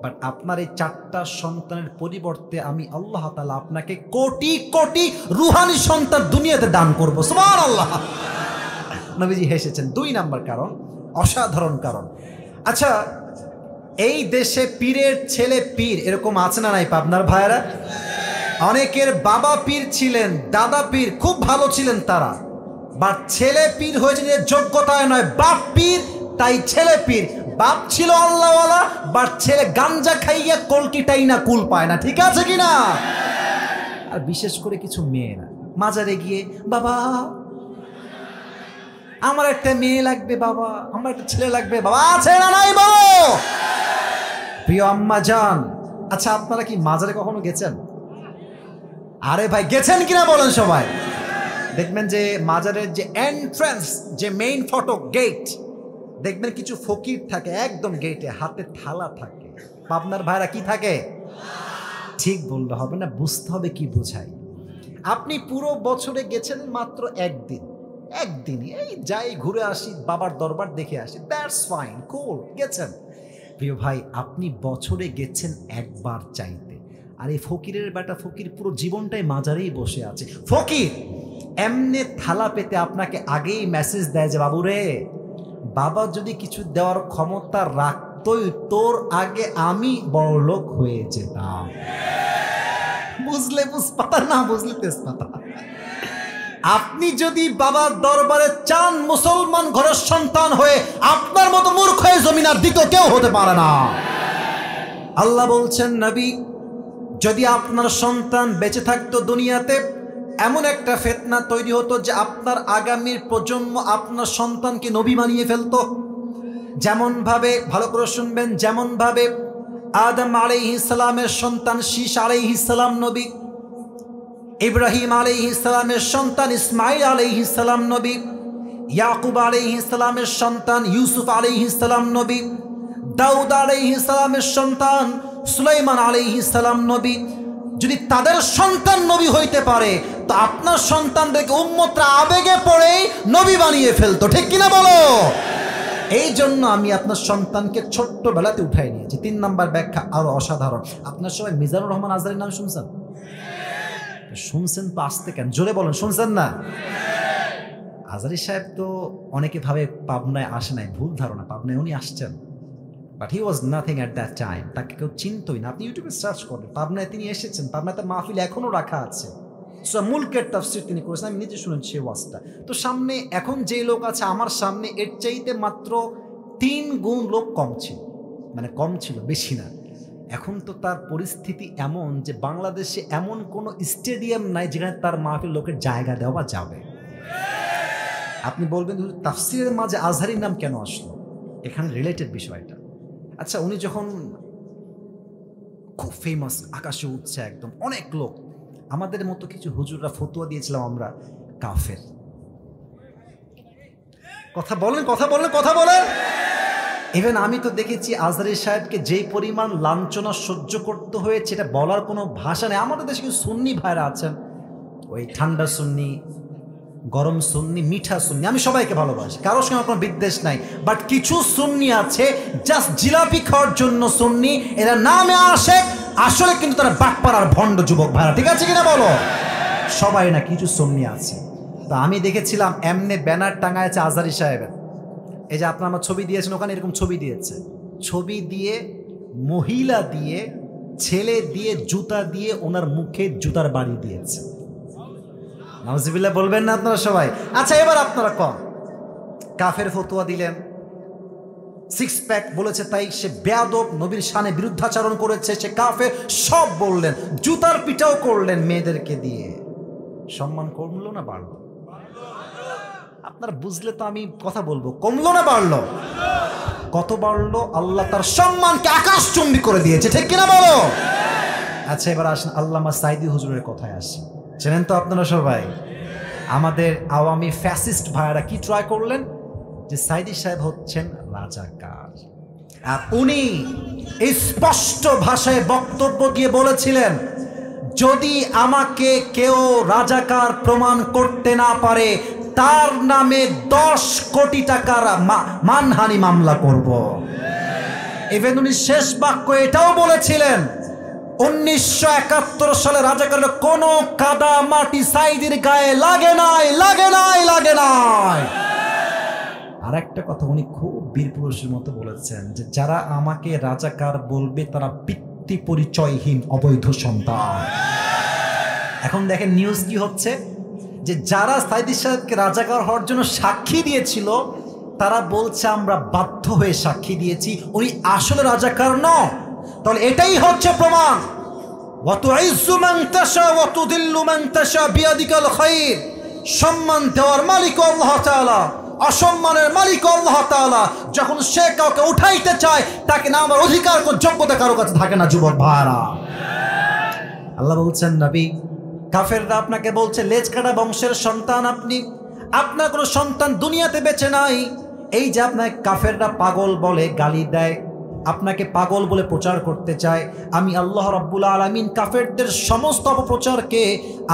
but আপনার এই 4টা সন্তানের পরিবর্তে আমি আল্লাহ তাআলা আপনাকে কোটি কোটি রুহানি সন্তান দুনিয়াতে দান করব। সুবহানাল্লাহ। নবীজি হেসেছেন। 2 নাম্বার কারণ, অসাধারণ কারণ। আচ্ছা, এই দেশে পীরের ছেলে পীর এরকম আছে না নাই পাবনার ভাইরা? অনেকের বাবা পীর ছিলেন, দাদা পীর, খুব ভালো ছিলেন তারা, বাট ছেলে পীর হয়েছে নিজের যোগ্যতায় নয়, বাপ পীর তাই ছেলে পীর। বাপ ছিল আল্লাহওয়ালা, বাট ছেলে গাঞ্জা খাইয়া কলকিটাই না কুল পায় না। ঠিক আছে কিনা? আর বিশেষ করে কিছু মেয়েরা মাজারে গিয়ে, বাবা আমার একটা মেয়ে লাগবে, বাবা আমার একটা ছেলে লাগবে, বাবা আছে না নাই বলো? প্রিয় আম্মা জান, আচ্ছা, আপনারা কি মাজারে কখনো গেছেন? আরে ভাই, গেছেন কিনা বলেন সবাই। দেখবেন যে মাজারের যে এন্ট্রান্স, যে মেইন ফটক গেট, দেখবেন কিছু ফকির থাকে একদম গেটে, হাতে থালা থাকে। পাবনার ভাইরা কি থাকে? ঠিক বললে হবে না, বুঝতে হবে কি বোঝাই। আপনি পুরো বছরে গেছেন মাত্র একদিনই, এই যাই ঘুরে আসি, বাবার দরবার দেখে আসি, দ্যাটস ফাইন, কুল, গেছেন। প্রিয় ভাই, আপনি বছরে গেছেন একবার চাইতে, আর এই ফকিরের বেটা ফকির পুরো জীবনটাই মাজারেই বসে আছে। ফকির এমনি থালা পেতে আপনাকে আগেই মেসেজ দেয় যে বাবু রে, বাবা যদি কিছু দেওয়ার ক্ষমতা রাখতোই তোর আগে আমি বড়লোক হয়ে যেতাম। বুঝলে বুঝপাতা, না বুঝলে তেজপাতা। আপনি যদি বাবার দরবারে চান মুসলমান ঘরের সন্তান হয়ে, আপনার মতো মূর্খ হয়ে জমিন আর দ্বিতীয় কেউ হতে পারে না। আল্লাহ বলছেন, নবী, যদি আপনার সন্তান বেঁচে থাকতো দুনিয়াতে, এমন একটা ফিতনা তৈরি হতো যে আপনার আগামীর প্রজন্ম আপনার সন্তানকে নবী বানিয়ে ফেলতো। যেমন ভাবে, ভালো করে শুনবেন, যেমন ভাবে আদম আলাইহিস সালামের সন্তান শীশ আলাইহিস সালাম নবী, ইব্রাহিম আলাইহিস সালামের সন্তান ইসমাইল আলাইহিস সালাম নবী, ইয়াকুব আলাইহিস সালামের সন্তান ইউসুফ আলাইহিস সালাম নবী, দাউদ আলাইহিস সালামের সন্তান সুলাইমান আলাইহিস সালাম নবী। যদি তাদের সন্তান নবী হইতে পারে, তো আপনার সন্তানদেরকে উম্মতরা আবেগে পড়েই নবী বানিয়ে ফেলতো, ঠিক কিনা বলো? এই জন্য আমি আপনার সন্তানকে ছোট্টবেলাতে উঠাই নিয়েছি। 3 নম্বর ব্যাখ্যা আরো অসাধারণ। আপনার সবাই মিজানুর রহমান আজহারীর নাম শুনছেন? শুনছেন তো, আসতে কেন, জোরে বলেন, শুনছেন না? আজহারী সাহেব তো অনেকে ভাবে পাবনায় আসে নাই, ভুল ধারণা, পাবনায় উনি আসছেন, but he was nothing at that time. তাকে কেউ চিনতই না। আপনি ইউটিউবে সার্চ করবেন, পাবনায় তিনি এসেছেন, পাবনাতে মাহফিল এখনো রাখা আছে। সূরা মুলকের তাফসীর তিনি করেছেন, আমি নিজে শুনেছি সেই ওয়াজটা। তো সামনে এখন যে লোক আছে আমার সামনে, এর চাইতে মাত্র 3 গুণ লোক কম ছিল, মানে কম ছিল, বেশি না। এখন তো তার পরিস্থিতি এমন যে বাংলাদেশে এমন কোনো স্টেডিয়াম নাই যেখানে তার মাহফিল লোকের জায়গা দেওয়া যাবে। আপনি বলবেন তাফসীরের মাঝে আজহারীর নাম কেন আসলো? এখানে রিলেটেড বিষয়টা। আচ্ছা, উনি যখন খুব ফেমাস, আকাশে উঠছে একদম, অনেক লোক, আমাদের মতো কিছু হুজুররা ফতোয়া দিয়েছিলাম আমরা কাফের। কথা বলেন, কথা বলেন, কথা বলেন। ইভেন আমি তো দেখেছি আজহারী সাহেবকে যেই পরিমাণ লাঞ্ছনা সহ্য করতে হয়েছে, এটা বলার কোনো ভাষা নেই। আমাদের দেশে কিছু সুন্নি ভাইরা আছেন, ওই ঠান্ডা সুন্নি, গরম সুন্নি, মিঠা সুন্নি, আমি সবাইকে ভালোবাসি, কারোর সঙ্গে কোনো বিদ্বেষ নাই। বাট কিছু সুন্নি আছে জাস্ট জিলাপি খাওয়ার জন্য সুন্নি, এরা নামে আসে, আসলে কিন্তু তারা বাটপার আর ভণ্ড যুবক ভাইরা, ঠিক আছে কিনা বলো? সবাই না, কিছু সুন্নি আছে। তা আমি দেখেছিলাম এমনি ব্যানার টাঙায় আছে আজহারী সাহেবের, এই যে আপনার আমার ছবি দিয়েছেন, ওখানে এরকম ছবি দিয়েছে, ছবি দিয়ে, মহিলা দিয়ে, ছেলে দিয়ে, জুতা দিয়ে ওনার মুখে জুতার বাড়ি দিয়েছে। নাউজুবিল্লাহ বলবেন না আপনারা সবাই? আচ্ছা, এবার আপনারা কম কাফের ফতোয়া দিলেন, 6 প্যাক বলেছে তাই সে বেয়াদব, নবীর শানে বিরুদ্ধাচরণ করেছে, সে কাফের, সব বললেন, জুতার পিটাও করলেন মেয়েদেরকে দিয়ে। সম্মান কমলো না বাড়লো? আপনারা বুঝলে তো আমি কথা বলবো, কমলো না বাড়লো? কত বাড়লো? আল্লাহ তার সম্মানকে আকাশচুম্বী করে দিয়েছে, ঠিক কিনা বলো? আচ্ছা, এবার আসেন আল্লামা সাইদি হুজুরের কথায় আসি। চেনেন তো আপনারা সবাই? আমাদের আওয়ামী ফ্যাসিস্ট ভাইয়েরা কি ট্রাই করলেন যে সাইদি সাহেব হচ্ছেন রাজাকার, আর উনি স্পষ্ট ভাষায় বক্তব্য দিয়ে বলেছিলেন, যদি আমাকে কেউ রাজাকার প্রমাণ করতে না পারে, তার নামে 10 কোটি টাকার মানহানি মামলা করব। ইভেন উনি শেষ বাক্য এটাও বলেছিলেন, 1971 সালে রাজাকারের কোনো কাদা মাটি সাইদির গায়ে লাগে নাই, লাগে নাই, লাগে নাই। আর একটা কথা উনি খুব বীর পুরুষের মতো বলেছেন যে যারা আমাকে রাজাকার বলবে তারা পিতৃ পরিচয়হীন অবৈধ সন্তান। এখন দেখেন নিউজ কি হচ্ছে, যে যারা সাইদি সাহেবকে রাজাকার হওয়ার জন্য সাক্ষী দিয়েছিল, তারা বলছে আমরা বাধ্য হয়ে সাক্ষী দিয়েছি, উনি আসলে রাজাকার নন। তাহলে এটাই হচ্ছে প্রমাণ, ওয়াতুইজ্জু মান তাশা ওয়া তুযিল্লু মান তাশা বিয়াদিকাল খায়র। সম্মান দেওয়ার মালিক আল্লাহ তাআলা, অসম্মানের মালিক আল্লাহ তাআলা। যখন সে কাউকে উঠাইতে চায় তাকে নামার অধিকার যোগ্যতা কারো কাছে থাকে না যুবক ভাইরা। আল্লাহ বলছেন নবী, কাফেররা আপনাকে বলছে লেজ কাটা বংশের সন্তান আপনি, আপনার কোনো সন্তান দুনিয়াতে বেঁচে নাই। এই যে আপনাকে কাফেররা পাগল বলে, গালি দেয়, আপনাকে পাগল বলে প্রচার করতে চায়, আমি আল্লাহ রাব্বুল আলামিন কাফেরদের সমস্ত অপপ্রচারকে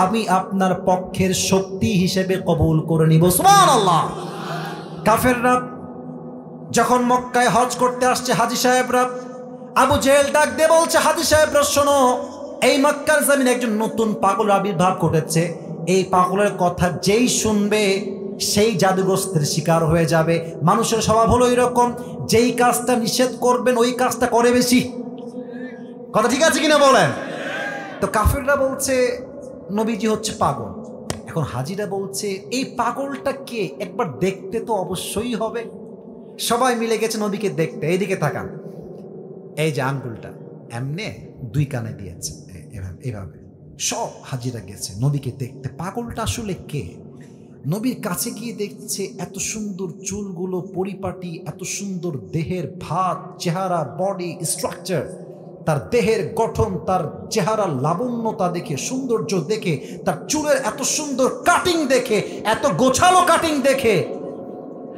আমি আপনার পক্ষের শক্তি হিসেবে কবুল করে নিব। সুবহানাল্লাহ। কাফেররা যখন মক্কায় হজ করতে আসছে, হাজী সাহেবরা, আবু জেহেল ডাক দিয়ে বলছে, হাজী সাহেবরা শোনো, এই মক্কার জমিনে একজন নতুন পাগল আবির্ভাব ঘটেছে। এই পাগলের কথা যেই শুনবে সেই জাদুগ্রস্তের শিকার হয়ে যাবে। মানুষের স্বভাব হলো এরকম, যেই কাজটা নিষেধ করবেন ওই কাজটা করে বেশি। কথা ঠিক আছে কিনা বলেন? তো কাফেররা বলছে নবীজি হচ্ছে পাগল। এখন হাজিরা বলছে এই পাগলটা কে, একবার দেখতে তো অবশ্যই হবে। সবাই মিলে গেছে নবীকে দেখতে। এইদিকে তাকান, এই যে আঙ্গুলটা এমনে দুই কানে দিয়েছে এভাবে, সব হাজিরা গেছে নবীকে দেখতে। পাগলটা আসলে কে? নবীর কাছে গিয়ে দেখছে এত সুন্দর চুলগুলো পরিপাটি, এত সুন্দর দেহের ভাত, চেহারা, বডি স্ট্রাকচার, তার দেহের গঠন, তার চেহারা লাবণ্যতা দেখে, সৌন্দর্য দেখে, তার চুলের এত সুন্দর কাটিং দেখে, এত গোছালো কাটিং দেখে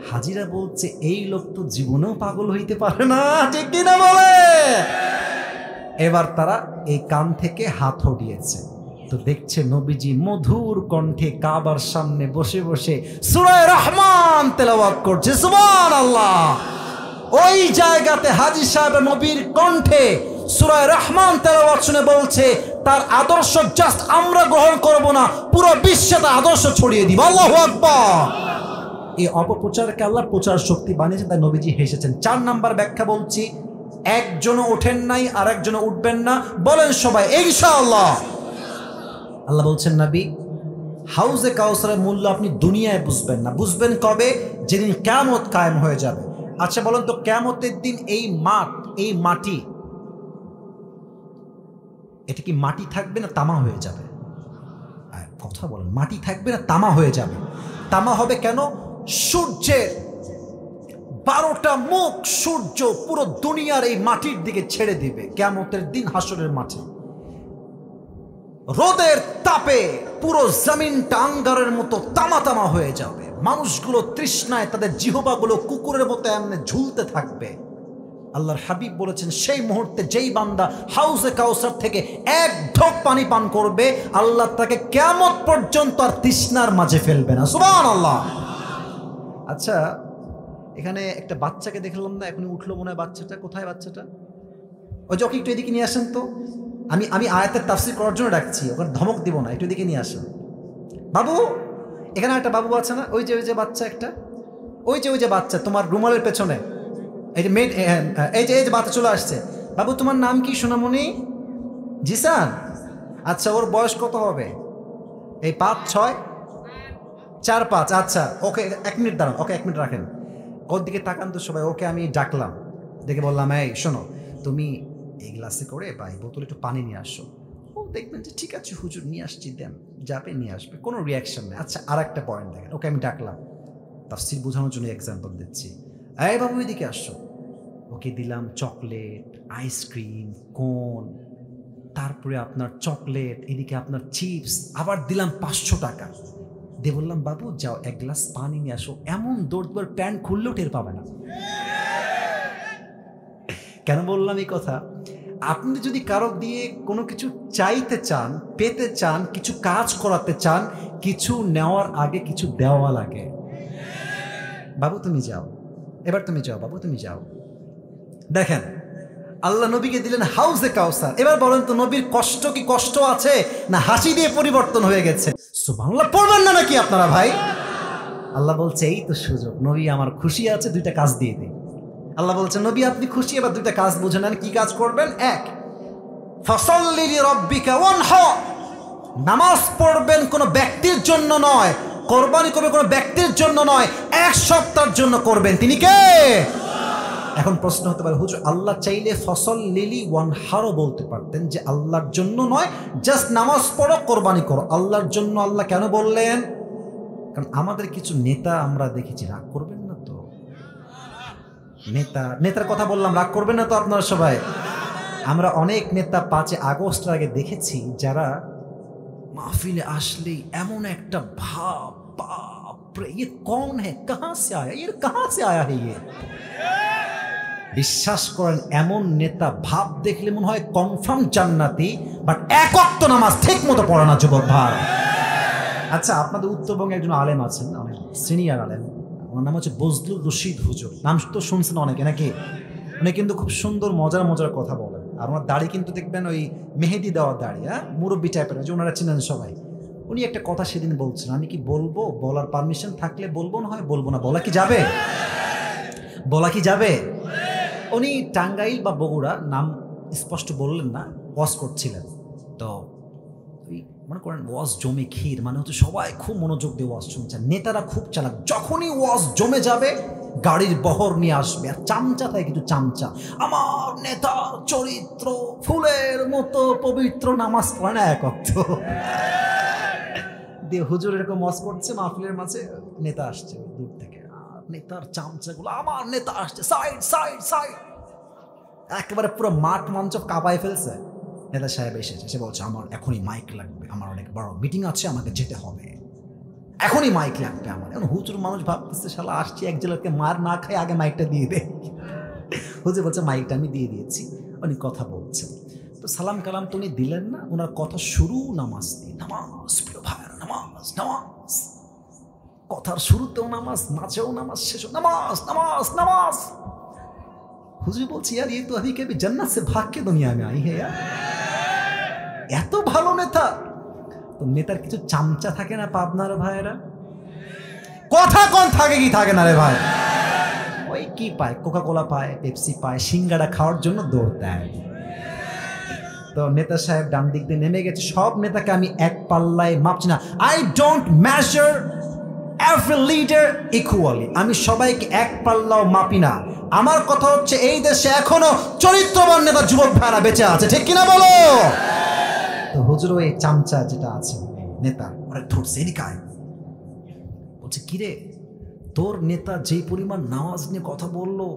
হাজিরা বলছে এই লোক তো জীবনেও পাগল হইতে পারে না। ঠিক কিনা বলে? এবার তারা এই কান থেকে হাত হটিয়েছে, তো দেখছে নবীজি মধুর কণ্ঠে কাবার সামনে বসে বসে সূরা রহমান তেলাওয়াত করছে। সুবহানাল্লাহ। ওই জায়গাতে হাজী সাহেব নবীর কণ্ঠে সূরা রহমান তেলাওয়াত শুনে বলছে তার আদর্শ জাস্ট আমরা গ্রহণ করব না, পুরো বিশ্বে তার আদর্শ ছড়িয়ে দিব। আল্লাহু আকবার। এই অপপ্রচারকে আল্লাহ প্রচার শক্তি বানিয়েছে, তাই নবীজি হেসেছেন। 4 নাম্বার ব্যাখ্যা বলছি, একজনও ওঠেন নাই আর একজনও উঠবেন না, বলেন সবাই ইনশাআল্লাহ। আল্লাহ বলছেন নবী, হাউজে কাউসারের মূল্য আপনি দুনিয়ায় বুঝবেন না, বুঝবেন কবে? যেদিন কিয়ামত কায়েম হয়ে যাবে। আচ্ছা বলেন তো, কিয়ামতের দিন এই মাঠ, এই মাটি, এটা কি মাটি থাকবে না তামা হয়ে যাবে? কথা বলেন, মাটি থাকবে না তামা হয়ে যাবে? তামা হবে কেন? সূর্যের 12টা মুখ সূর্য পুরো দুনিয়ার এই মাটির দিকে ছেড়ে দিবে কিয়ামতের দিন হাসরের মাঠে। রোদের তাপে পুরো জমিনটা আঙ্গারের মতো তামা তামা হয়ে যাবে। মানুষগুলো তৃষ্ণায় তাদের জিহ্বাগুলো কুকুরের মতো এমনি ঝুলতে থাকবে। আল্লাহর হাবিব বলেছেন সেই মুহূর্তে যেই বান্দা হাউজে কাউসার থেকে এক ঢোক পানি পান করবে, আল্লাহ তাকে কিয়ামত পর্যন্ত আর তৃষ্ণার মাঝে ফেলবে না। সুবহানাল্লাহ। আচ্ছা, এখানে একটা বাচ্চাকে দেখলাম না, এখনই উঠলো মনে হয় বাচ্চাটা। কোথায় বাচ্চাটা? ওই যে ওকে একটু এদিকে নিয়ে আসেন তো। আমি আয়াতের তাফসীর করার জন্য ডাকছি, ওখানে ধমক দিব না, একটু এদিকে নিয়ে আসেন। বাবু, এখানে একটা বাবু আছে না? ওই যে বাচ্চা একটা, ওই যে বাচ্চা তোমার রুমালের পেছনে, এই যে মেয়ে, এই যে বাচ্চা চলে আসছে। বাবু তোমার নাম কি সোনামণি? জিসান। আচ্ছা, ওর বয়স কত হবে? এই 5, 6, 4, 5। আচ্ছা, ওকে 1 মিনিট দাঁড়ান, ওকে 1 মিনিট রাখেন। ওর দিকে তাকান তো সবাই। ওকে আমি ডাকলাম, দেখে বললাম এই শোনো, তুমি এই গ্লাসে করে বা এই বোতলে একটু পানি নিয়ে আসো। ও দেখবেন যে ঠিক আছে হুজুর নিয়ে আসছি, দেন, যাবে নিয়ে আসবে, কোনো রিয়াকশন নেই। আচ্ছা, আর একটা পয়েন্ট দেখেন, ওকে আমি ডাকলাম, তাফসীর বোঝানোর জন্য এক্সাম্পল দিচ্ছি। এই বাবু এদিকে আসো। ওকে দিলাম চকলেট, আইসক্রিম, কোন, তারপরে আপনার চকলেট, এদিকে আপনার চিপস, আবার দিলাম 500 টাকা দিয়ে বললাম বাবু যাও 1 গ্লাস পানি নিয়ে আসো। এমন দৌড় দেওয়ার প্যান্ট খুললেও টের পাবে না। কেন বললাম এই কথা? আপনি যদি কারো দিয়ে কোনো কিছু চাইতে চান, পেতে চান, কিছু কাজ করাতে চান, কিছু নেওয়ার আগে কিছু দেওয়া লাগে। বাবু তুমি যাও, এবার তুমি যাও, বাবু তুমি যাও। দেখেন, আল্লাহ নবীকে দিলেন হাউজে কাউসার। এবার বলেন তো নবীর কষ্ট কি কষ্ট আছে না হাসি দিয়ে পরিবর্তন হয়ে গেছে? সুবহানাল্লাহ পড়বেন না নাকি আপনারা ভাই? আল্লাহ বলছে এই তো সুযোগ, নবী আমার খুশি আছে, 2টা কাজ দিয়ে দিই। আল্লাহ বলছেন নবী আপনি খুশি, এবার 2টা কাজ বুঝে নেন। কি কাজ করবেন? 1, ফাসাল্লি লিরাব্বিকা ওয়ানহার, নামাজ পড়বেন কোনো ব্যক্তির জন্য নয়, কোরবানি করবে কোনো ব্যক্তির জন্য নয়, 1 সপ্তাহের জন্য করবেন। তিনি কে? এখন প্রশ্ন হতে পারে হুজুর আল্লাহ চাইলে ফাসাল্লি ওয়ানহারও বলতে পারতেন, যে আল্লাহর জন্য নয়, জাস্ট নামাজ পড়ো, কোরবানি করো। আল্লাহর জন্য আল্লাহ কেন বললেন? কারণ আমাদের কিছু নেতা আমরা দেখেছি, রাগ করবেন না তো? নেতার কথা বললাম, রাগ করবেন না তো আপনারা সবাই? আমরা অনেক নেতা 5 আগস্ট আগে দেখেছি যারা মাহফিলে আসলেই এমন একটা ভাব, বাপরে ये कौन है, कहां से आया, ये कहां से आया है ये। বিশ্বাস করেন এমন নেতা ভাব দেখলে মনে হয় কনফার্ম জান্নাতি, বাট এক ওয়াক্ত নামাজ ঠিক মতো পড়ে না যুবক ভাই। আচ্ছা, আপনাদের উত্তরবঙ্গে একজন আলেম আছেন, অনেক সিনিয়র আলেম, ওনার নাম হচ্ছে বজলুর রশিদ হুজুর। নাম তো শুনছেন অনেকে নাকি? উনি কিন্তু খুব সুন্দর মজার মজার কথা বলেন, আর ওনার দাড়ি কিন্তু দেখবেন ওই মেহেদি দেওয়া দাড়ি, হ্যাঁ, মুরব্বী টাইপের, যে ওনারা চিনেন সবাই। উনি একটা কথা সেদিন বলছেন, আমি কি বলবো, বলার পারমিশন থাকলে বলবো, না হয় বলবো না। বলা কি যাবে? বলা কি যাবে? উনি টাঙ্গাইল বা বগুড়া, নাম স্পষ্ট বললেন না, ওয়াজ করছিলেন। তো মনে করেন ওয়াজ জমে ক্ষীর, মানে হচ্ছে সবাই খুব মনোযোগ দিয়ে ওয়াজ শুনছেন। নেতারা খুব চালাক, যখনই ওয়াজ জমে যাবে গাড়ির বহর নিয়ে আসবে, আর চামচা থাকে কিছু চামচা, আমার নেতা চরিত্র ফুলের মতো পবিত্র, নামাজ পড়ে না এক ওয়াক্ত দিয়ে। হুজুর এরকম ওয়াজ করছে মাহফিলের মাঝে, নেতা আসছে দূর থেকে, আর নেতার চামচাগুলো, আমার নেতা আসছে, সাইড সাইড সাইড, একেবারে পুরো মাঠ মঞ্চ কাঁপায় ফেলছে। নেতা সাহেব এসেছে, সে বলছে আমার এখনই মাইক লাগবে, আমার অনেক বড় মিটিং আছে, আমাকে যেতে হবে, এখনই মাইক লাগবে আমার। এখন হুজুর মানুষ ভাবতেছে শালা আসছি এক জেলাকে মার না খাই, আগে মাইকটা দিয়ে দে। হুজুর বলছে মাইকটা আমি দিয়ে দিয়েছি, উনি কথা বলছেন। তো সালাম কালাম তো উনি দিলেন না, ওনার কথা শুরু নামাজ দিয়ে, নামাজ প্রিয় ভাইরা, নামাজ নামাজ, কথার শুরুতেও নামাজ, মাঝেও নামাজ, শেষও নামাজ নামাজ নামাজ। হুজুর বলছি यार ये तो अभी कभी जन्नत से भाग के दुनिया में आई है यार। এত ভালো নেতা। তো নেতার কিছু চামচা থাকে না পাবনার ভাইয়েরা, কথা কোন থাকে কি থাকে না রে ভাই, ওই কি পায়, কোকা কোলা পায়, পেপসি পায়, সিঙ্গাড়া খাওয়ার জন্য দৌড় দেয়। তো নেতা সাহেব ডান দিক দিয়ে নেমে গেছে। সব নেতাকে আমি এক পাল্লায় মাপছি না, I don't measure every leader equally, আমি সবাইকে এক পাল্লাও মাপি না। আমার কথা হচ্ছে এই দেশে এখনো চরিত্রবান নেতা যুবক ভাইরা বেঁচে আছে, ঠিক কিনা বলো? তো হুজুর ওই চামচা যেটা আছে নেতা, ওরা ধরছে, এদিকায় বলছে কিরে তোর নেতা যেই পরিমাণ নামাজ নিয়ে কথা বললো,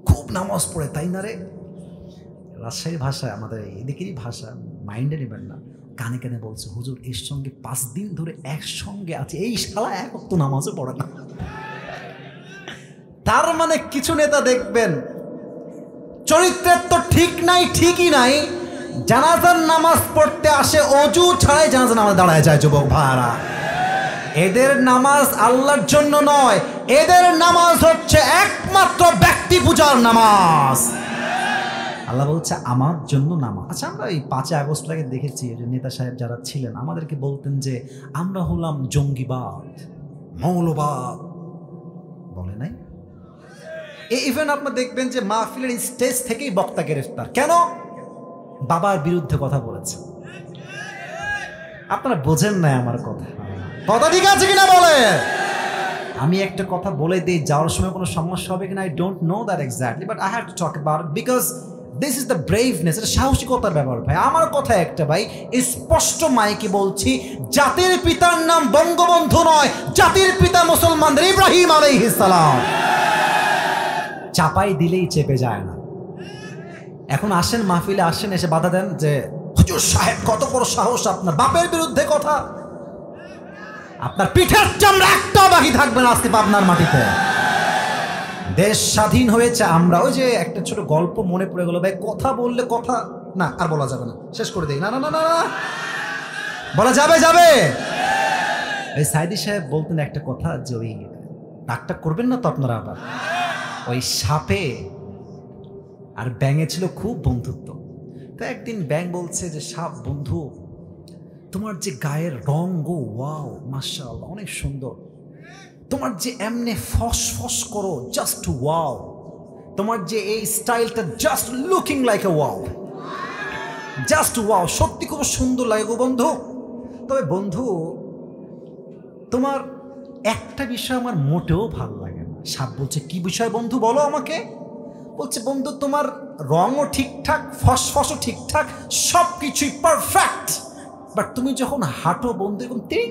খুব নামাজ পড়ে তাই না রে? রাজশাহীর ভাষায়, আমাদের এদিকেরই ভাষা, মাইন্ডে নেবেন না, কানে কানে বলছে হুজুর এর সঙ্গে 5 দিন ধরে একসঙ্গে আছে, এই শালা এক ওয়াক্ত নামাজও পড়ে না। তার মানে কিছু নেতা দেখবেন চরিত্রের তো ঠিক নাই, ঠিকই নাই, জানাজার নামাজ পড়তে আসে অজু ছাড়াই জানাজার নামাজ দাঁড়ায় যায় যুবক ভাইরা। এদের নামাজ আল্লাহর জন্য নয়, এদের নামাজ হচ্ছে একমাত্র ব্যক্তি পূজার নামাজ। আল্লাহ বলছে আমার জন্য নামাজ। আচ্ছা, আমরা এই 5 আগস্ট আগে দেখেছি যে নেতা সাহেব যারা ছিলেন আমাদেরকে বলতেন যে আমরা হলাম জঙ্গিবাদ, মৌলবাদ, বলে নাই? ইভেন আপনার দেখবেন যে মাহফিলের স্টেজ থেকেই বক্তা গ্রেফতার, কেন? বাবার বিরুদ্ধে কথা বলেছে। আপনারা বোঝেন না আমার কথা, কথা ঠিক আছে কিনা বলে? আমি একটা কথা বলে দিই, যাওয়ার সময় কোনো সমস্যা হবে কিনা I don't know that exactly, but I have to talk about it because this is the braveness. এটা সাহসিকতার ব্যাপার ভাই। আমার কথা একটা ভাই, স্পষ্ট মাইকে বলছি, জাতির পিতার নাম বঙ্গবন্ধু নয়, জাতির পিতা মুসলমানদের ইব্রাহিম আলাইহিস সালাম। চাপাই দিলেই চেপে যায় না। এখন আসেন মাহফিলে, আসেন, এসে বাধা দেন যে হুজুর সাহেব কত বড় সাহস আপনার, বাপের বিরুদ্ধে কথা, আপনার পিঠের চামড়া একটাও বাকি থাকবে না আজকে পাবনার মাটিতে। দেশ স্বাধীন হয়েছে, আমরা ওই যে একটা ছোট গল্প মনে পড়ে গেল ভাই, কথা বললে কথা না আর বলা যাবে না, শেষ করে দেই। না না না না বলা যাবে যাবে। এই সাইদি সাহেব বলতেন একটা কথা যে ওই ডাকটা করবেন না তো আপনারা, আবার ওই সাপে আর ব্যাঙে ছিল খুব বন্ধুত্ব। তো একদিন ব্যাঙ বলছে যে সাপ, বন্ধু তোমার যে গায়ের রং গো, ওয়াও মাশাআল্লাহ অনেক সুন্দর, তোমার যে এমনি ফস ফস করো, জাস্ট ওয়াও, তোমার যে এই স্টাইলটা just looking like a wow, just wow, সত্যি খুব সুন্দর লাগে গো বন্ধু। তবে বন্ধু তোমার একটা বিষয় আমার মোটেও ভালো লাগে না। সাপ বলছে কি বিষয় বন্ধু বলো আমাকে? বলছে বন্ধু তোমার রঙও ঠিকঠাক, ফসফসও ঠিকঠাক, সব কিছুই পারফেক্ট, বাট তুমি যখন হাঁটো বন্ধু এরকম তিরিং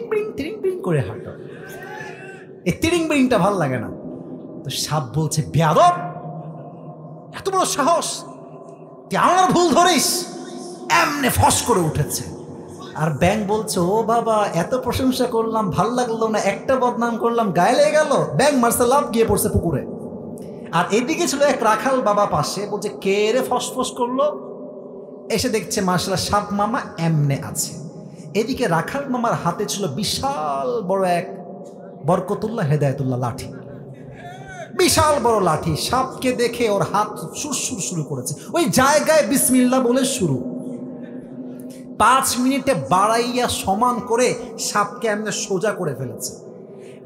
বিরিং করে হাঁটো। এই তিরিং বিরিংটা ভাল লাগে না। তো সাপ বলছে, বেয়াদব, এত বড় সাহস, তুই আমার ভুল ধরিস। এমনি ফস করে উঠেছে। আর ব্যাঙ বলছে, ও বাবা, এত প্রশংসা করলাম, ভাল লাগলো না, একটা বদনাম করলাম, গায়ে লেগে গেল। ব্যাঙ মারছে লাফ, গিয়ে পড়ছে পুকুরে। আর এদিকে ছিল এক রাখাল বাবা পাশে, বলছে, কে রে ফসফস করলো? এসে দেখছে মাশাআল্লাহ সাপ মামা এমনে আছে। এদিকে রাখাল মামার হাতে ছিল বিশাল বড় এক বরকতুল্লাহ হেদায়েতুল্লাহ লাঠি, বিশাল বড় লাঠি। সাপকে দেখে ওর হাত সুরসুর শুরু করেছে, ওই জায়গায় বিসমিল্লাহ বলে শুরু। 5 মিনিটে বাড়াইয়া সমান করে সাপকে এমনি সোজা করে ফেলেছে।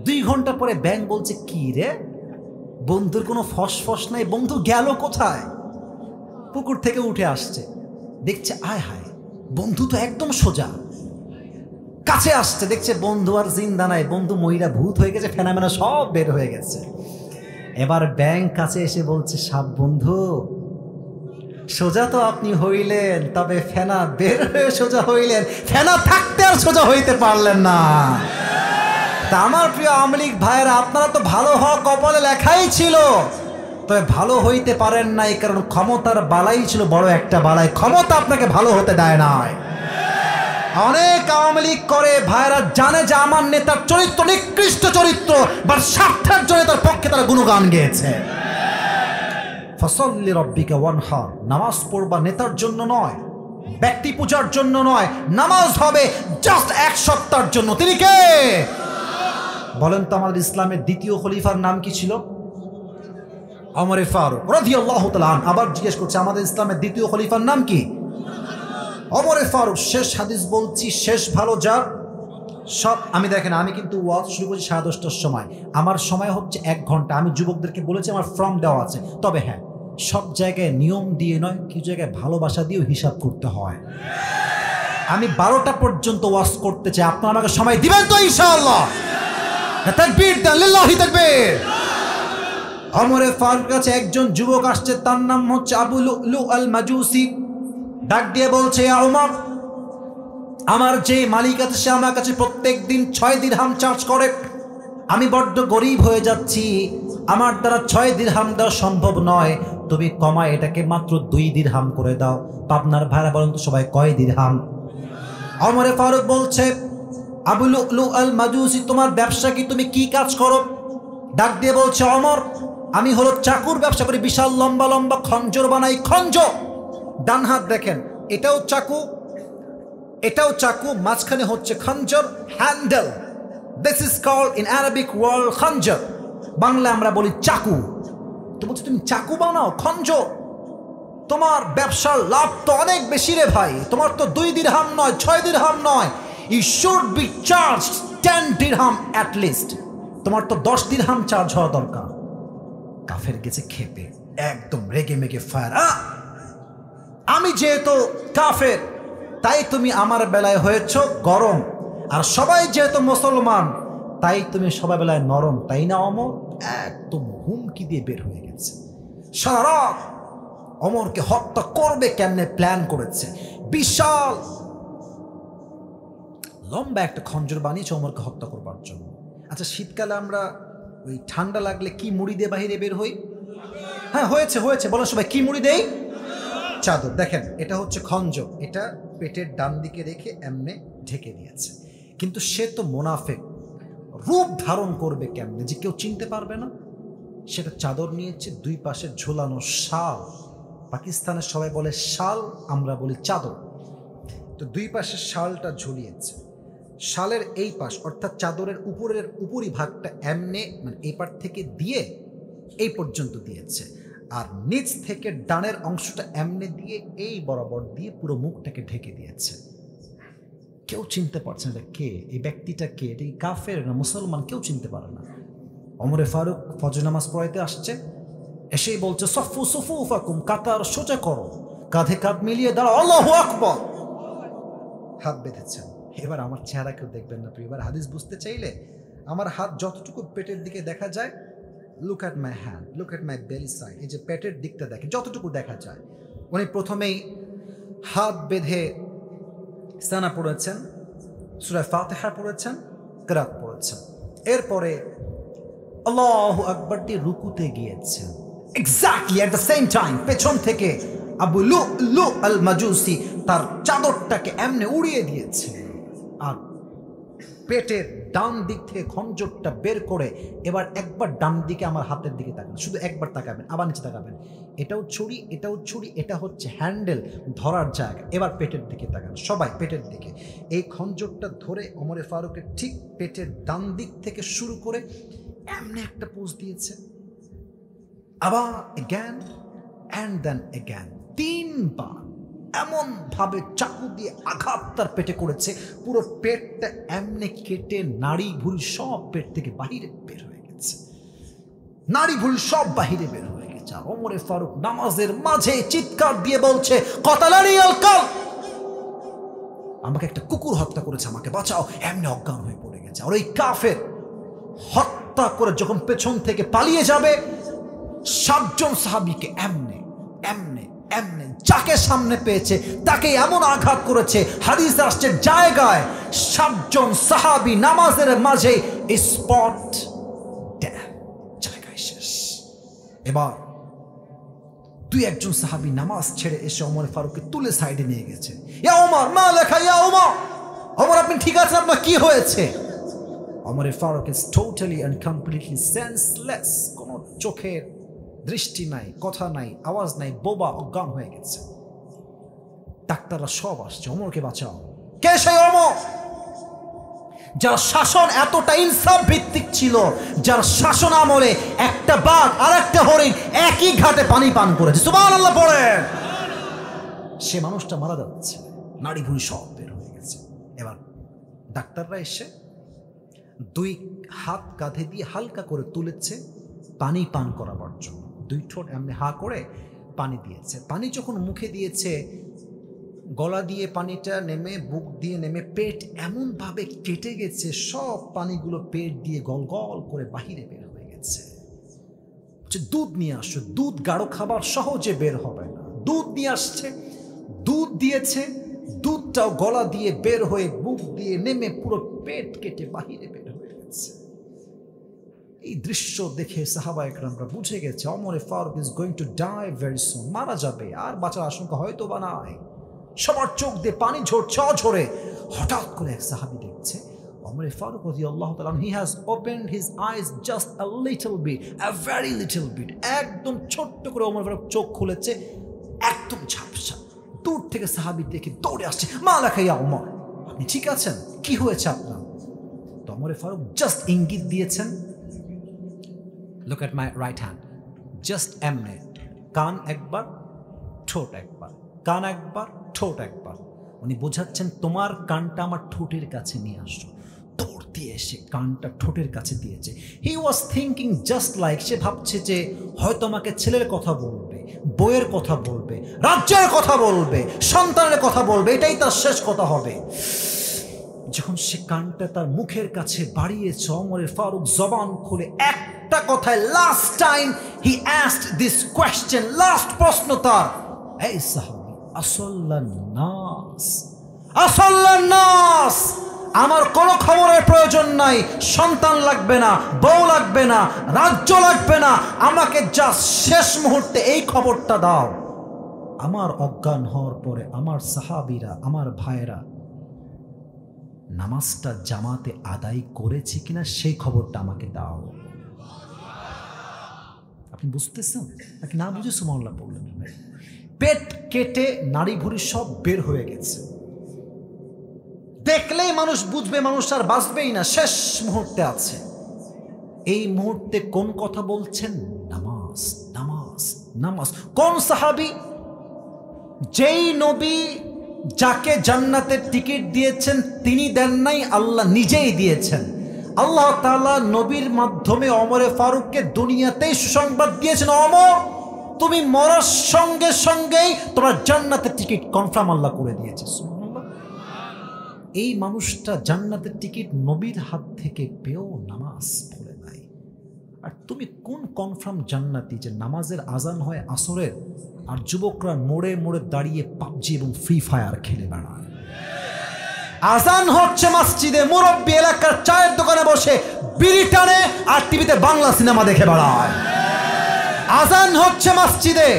2 ঘন্টা পরে ব্যাঙ বলছে, কি রে বন্ধুর কোনো ফসফস নাই, বন্ধু গেল কোথায়? পুকুর থেকে উঠে আসছে, দেখছে আয় হায়, বন্ধু তো একদম সোজা। কাছে আসছে, দেখছে বন্ধু আর জিন্দা নাই, বন্ধু ময়রা ভূত হয়ে গেছে, ফেনামেনা সব বের হয়ে গেছে। এবার ব্যাঙ কাছে এসে বলছে, সাপ বন্ধু, সোজা তো আপনি হইলেন, তবে ফেনা বের হয়ে সোজা হইলেন, ফেনা থাকতে আর সোজা হইতে পারলেন না। তা আমার প্রিয় আওয়ামী লীগ ভাইয়েরা, আপনারা তো ভালো হওয়া কপালে লেখাই ছিল, তবে ভালো হইতে পারেন নাই, কারণ ক্ষমতার বালাই ছিল বড় একটা বালাই। ক্ষমতা আপনাকে ভালো হতে দেয় নাই। অনেক আওয়ামী লীগ করে ভাইরা জানে যে আমার নেতার চরিত্র নিকৃষ্ট চরিত্র, বা স্বার্থের জন্য তার পক্ষে তারা গুণগান গেয়েছে। ফসল্লি রব্বিকা ওয়ানহার, নামাজ পড়বা নেতার জন্য নয়, ব্যক্তি পূজার জন্য নয়, নামাজ হবে জাস্ট 1 সপ্তাহের জন্য। তিনি কে বলেন তো? আমাদের ইসলামের দ্বিতীয় খলিফার নাম কি ছিল? ওমরে ফারুক রাদিয়াল্লাহু তাআলা আনহু। আবার জিজ্ঞেস করছে, আমাদের ইসলামের দ্বিতীয় খলিফার নাম কি? ওমরে ফারুক। শেষ হাদিস বলছি, শেষ ভালো যার সব। আমি দেখেন, আমি কিন্তু ওয়াজ শুরু করছি 10:30টার সময়, আমার সময় হচ্ছে 1 ঘন্টা। আমি যুবকদেরকে বলেছি আমার ফর্ম দেওয়া আছে, তবে হ্যাঁ, সব জায়গায় নিয়ম দিয়ে নয়, কিছু জায়গায় ভালোবাসা দিয়েও হিসাব করতে হয়। আমি 12টা পর্যন্ত ওয়াজ করতে চাই, আপনারা আমাকে সময় দিবেন তো ইনশাআল্লাহ? তাকবীর দেন, লিল্লাহি তাকবীর। ওমরে ফারুক কাছে একজন যুবক আসছে, তার নাম হচ্ছে আবু লুলু আল মাজুসি। ডাক দিয়ে বলছে, ইয়া ওমর, আমার যে মালিক আছে সে আমার কাছে প্রত্যেক দিন 6 দিরহাম চার্জ করে। আমি বড্ড গরিব হয়ে যাচ্ছি, আমার দ্বারা 6 দিরহাম দেওয়া সম্ভব নয়, তুমি কমায় এটাকে মাত্র 2 দিরহাম করে দাও। পাবনার ভাইরা বলেন তো সবাই কয় দিরহাম? ওমরে ফারুক বলছে, আবু লুলু আল মাজুসি, তোমার ব্যবসা কি? তুমি কি কাজ করো? ডাক দিয়ে বলছে, ওমর, আমি হলো চাকুর ব্যবসা করি, বিশাল লম্বা লম্বা খঞ্জর বানাই। খঞ্জর, ডান হাত দেখেন, এটাও চাকু, এটাও চাকু, মাঝখানে হচ্ছে খঞ্জর, handle. This is called in Arabic world খঞ্জর। বাংলা আমরা বলি চাকু। তো বলছে, তুমি চাকু বানাও, খঞ্জর? তোমার ব্যবসার লাভ তো অনেক বেশি রে ভাই, তোমার তো 2 দিরহাম নয়, 6 দিরহাম নয়, ইউ শুড বি চার্জ 10 দিরহাম অ্যাট লিস্ট। তোমার তো 10 দিরহাম চার্জ হওয়া দরকার। কাফের গেছে খেপে, একদম রেগে মেগে ফায়ার। আমি যেহেতু কাফের, তাই তুমি আমার বেলায় হয়েছ গরম, আর সবাই যেহেতু মুসলমান, তাই তুমি সবাই বেলায় নরম, তাই না অমর? একদম হুমকি দিয়ে বের হয়ে গেছে। সারা রাত অমরকে হত্যা করবে কেমনে প্ল্যান করেছে। বিশাল লম্বা একটা খঞ্জর বানিয়েছে অমরকে হত্যা করবার জন্য। আচ্ছা, শীতকালে আমরা ওই ঠান্ডা লাগলে কি মুড়ি দিয়ে বাহিরে বের হই? হ্যাঁ, হয়েছে হয়েছে, বলো সবাই, কি মুড়ি দেই? চাদর। দেখেন, এটা হচ্ছে খঞ্জর, এটা পেটের ডান দিকে রেখে এমনে ঢেকে দিয়েছে। কিন্তু সে তো মুনাফিক, রূপ ধারণ করবে কেমনে যে কেউ চিনতে পারবে না। সেটা চাদর নিয়েছে, 2 পাশে ঝোলানো শাল। পাকিস্তানের সবাই বলে শাল, আমরা বলি চাদর। তো 2 পাশে শালটা ঝুলিয়েছে। শালের এই পাশ অর্থাৎ চাদরের উপরি ভাগটা এমনে, মানে এই পার থেকে দিয়ে এই পর্যন্ত দিয়েছে, আর নিচ থেকে ডানের অংশটা এমনে দিয়ে এই বরাবর দিয়ে পুরো মুখটাকে ঢেকে দিয়েছে। কেউ চিনতে পারছে না কে, এই ব্যক্তিটা কে, এটা কি কাফের না মুসলমান, কেউ চিনতে পারে না। ওমরে ফারুক ফজর নামাজ পড়াইতে আসছে, এসেই বলছে, সফু সুফুফাকুম, কাতার সোজা করো, কাঁধে কাঁধ মিলিয়ে দাঁড়াও, আল্লাহু আকবার। হাত বেঁধেছেন। এবার আমার চেহারা কেউ দেখবেন না প্রিয়। এবার হাদিস বুঝতে চাইলে আমার হাত যতটুকু পেটের দিকে দেখা যায়, look at my hand, look at my বেলি সাইড, এই যে পেটের দিকটা দেখে যতটুকু দেখা যায়। উনি প্রথমেই হাত বেঁধে সানা পড়েছেন, সূরা ফাতিহা পড়েছেন, কিরাত পড়েছেন। এরপরে আল্লাহু আকবার দিয়ে রুকুতে গিয়েছেন। Exactly at the same time পেছন থেকে আবু লুলু আল মাজুসি তার চাদরটাকে এমনি উড়িয়ে দিয়েছে, আর পেটের ডান দিক থেকে খঞ্জরটা বের করে এবার একবার ডান দিকে আমার হাতের দিকে তাকাবেন, শুধু একবার তাকাবেন, আবার নিচে তাকাবেন। এটাও ছুরি, এটাও ছুরি, এটা হচ্ছে হ্যান্ডেল ধরার জায়গা। এবার পেটের দিকে তাকান, সবাই পেটের দিকে। এই খঞ্জরটা ধরে ওমরে ফারুকের ঠিক পেটের ডান দিক থেকে শুরু করে এমনি একটা পোজ দিয়েছে, আবার এগ্যান অ্যান্ড দেন এগ্যান, 3 বার এমন ভাবে চাকু দিয়ে আঘাত তার পেটে করেছে, পুরো পেটটা এমনি কেটে নাড়ি ভুঁড়ি সব পেট থেকে বাহিরে বের হয়ে গেছে, নাড়ি ভুঁড়ি সব বাহিরে বের হয়ে গেছে। আর ওমরে ফারুক নামাজের মাঝে চিৎকার দিয়ে বলছে, কতালানি আল কাল, আমাকে একটা কুকুর হত্যা করেছে, আমাকে বাঁচাও। এমনি অজ্ঞান হয়ে পড়ে গেছে। আর ওই কাফের হত্যা করে যখন পেছন থেকে পালিয়ে যাবে, 7 জন সাহাবীকে এমনে এমনে এমনে যাকে সামনে পেয়েছে তাকে এমন আঘাত করেছে, হাদিস আসছে জায়গায় 7 জন সাহাবী নামাজের মাঝে স্পট ডেথ, জায়গায় শেষ। এবার 2-1 জন সাহাবী নামাজ ছেড়ে এসে ওমর ফারুককে তুলে সাইডে নিয়ে গেছে। ইয়া ওমর, মা লেখা, ইয়া ওমর, ওমর আপনি ঠিক আছেন? আপনার কি হয়েছে? Omar Farooq is totally and completely senseless, কোনো চোখের দৃষ্টি নাই, কথা নাই, আওয়াজ নাই, বোবা, অজ্ঞান হয়ে গেছে। ডাক্তাররা সব আসছে, ওমরকে বাঁচাও। কে সেই ওমর? যার শাসন এতটা ইনসাফ ভিত্তিক ছিল, যার শাসন আমলে একটা বাঘ আর একটা হরিণ একই ঘাটে পানি পান করেছে। সুবহানাল্লাহ পড়েন। সে মানুষটা মারা যাচ্ছে, নাড়ি ভুঁড়ি সব বের হয়ে গেছে। এবার ডাক্তাররা এসে 2 হাত কাঁধে দিয়ে হালকা করে তুলেছে পানি পান করাবার জন্য। 2 ঠোঁট এমনি হা করে পানি দিয়েছে। পানি যখন মুখে দিয়েছে, গলা দিয়ে পানিটা নেমে, বুক দিয়ে নেমে, পেট এমনভাবে কেটে গেছে, সব পানিগুলো পেট দিয়ে গল গল করে বাহিরে বের হয়ে গেছে। দুধ নিয়ে আসছে, দুধ গাঢ় খাবার সহজে বের হবে না, দুধ নিয়ে আসছে, দুধ দিয়েছে, দুধটাও গলা দিয়ে বের হয়ে বুক দিয়ে নেমে পুরো পেট কেটে বাহিরে বের হয়ে গেছে। এই দৃশ্য দেখে সাহাবা একরামরা বুঝে গেছে Omar Farooq is going to die very soon, মারা যাবে, আর বাঁচার আশঙ্কা হয়তো বা নাই। সবার চোখ দিয়ে পানি ঝরছে অঝরে। হঠাৎ করে এক সাহাবী দেখছে ওমর ফারুক রাদিয়াল্লাহু তাআলা, he has opened his eyes just a little bit, a very little bit, একদম ছোট্ট করে ওমর ফারুক চোখ খুলেছে, একদম ঝাপসা। দূর থেকে সাহাবী দেখে দৌড়ে আসছে, মা লেখা ইয়া ওমর, আপনি ঠিক আছেন? কি হয়েছে আপনার? তো ওমর ফারুক জাস্ট ইঙ্গিত দিয়েছেন, look at my right hand, just এমনে কান একবার, ঠোঁট একবার, কান একবার, ঠোঁট একবার। উনি বোঝাচ্ছেন তোমার কানটা আমার ঠোঁটের কাছে নিয়ে আসো। দৌড় দিয়ে এসে কানটা ঠোঁটের কাছে দিয়েছে। হি ওয়াজ থিঙ্কিং জাস্ট লাইক, সে ভাবছে যে হয়তো আমাকে ছেলের কথা বলবে, বইয়ের কথা বলবে, রাজ্যের কথা বলবে, সন্তানের কথা বলবে, এটাই তার শেষ কথা হবে। যখন সে কানটা তার মুখের কাছে বাড়িয়েছে, ওমর ফারুক জবান খুলে একটা কথায়, last time he asked this question, last প্রশ্ন তার, এই সাহাবী, আসল্লান নাস, আসল্লান নাস, আমার কোনো খবরের প্রয়োজন নাই, সন্তান লাগবে না, বউ লাগবে না, রাজ্য লাগবে না, আমাকে জাস্ট শেষ মুহূর্তে এই খবরটা দাও, আমার অজ্ঞান হওয়ার পরে আমার সাহাবীরা, আমার ভাইয়েরা নামাজটা জামাতে আদায় করেছে কিনা সেই খবরটা আমাকে দাও। আপনি বুঝতেছেন নাকি না? বুঝে সুবহানাল্লাহ বললেন। পেট কেটে নাড়ি ভুঁড়ি সব বের হয়ে গেছে। দেখলেই মানুষ বুঝবে মানুষ আর বাঁচবেই না, শেষ মুহূর্তে আছে। এই মুহূর্তে কোন কথা বলছেন? নামাজ, নামাজ, নামাজ। কোন সাহাবী? যেই নবী যাকে জান্নাতের টিকিট দিয়েছেন তিনি দেন নাই, আল্লাহ নিজেই দিয়েছেন। আল্লাহ তাআলা নবীর মাধ্যমে ওমর ফারুককে দুনিয়াতেই সুসংবাদ দিয়েছেন, ওমর তুমি মরার সঙ্গে সঙ্গেই তোমার জান্নাতের টিকিট কনফার্ম আল্লাহ করে দিয়েছে। সুবহানাল্লাহ। এই মানুষটা জান্নাতের টিকিট নবীর হাত থেকে পেয়েও নামাজ পড়ে নাই। আর তুমি কোন কনফার্ম জান্নাতি যে নামাজের আজান হয় আসরের, আর যুবকরা মোড়ে মোড়ে দাঁড়িয়ে পাবজি এবং ফ্রি ফায়ার খেলে বেড়ায়? আজান হচ্ছে মসজিদে, মুরব্বী এলাকার চায়ের দোকানে বসে বিড়ি টানে আর টিভিতে বাংলা সিনেমা দেখে বেড়ায়। আজান হচ্ছে মসজিদে,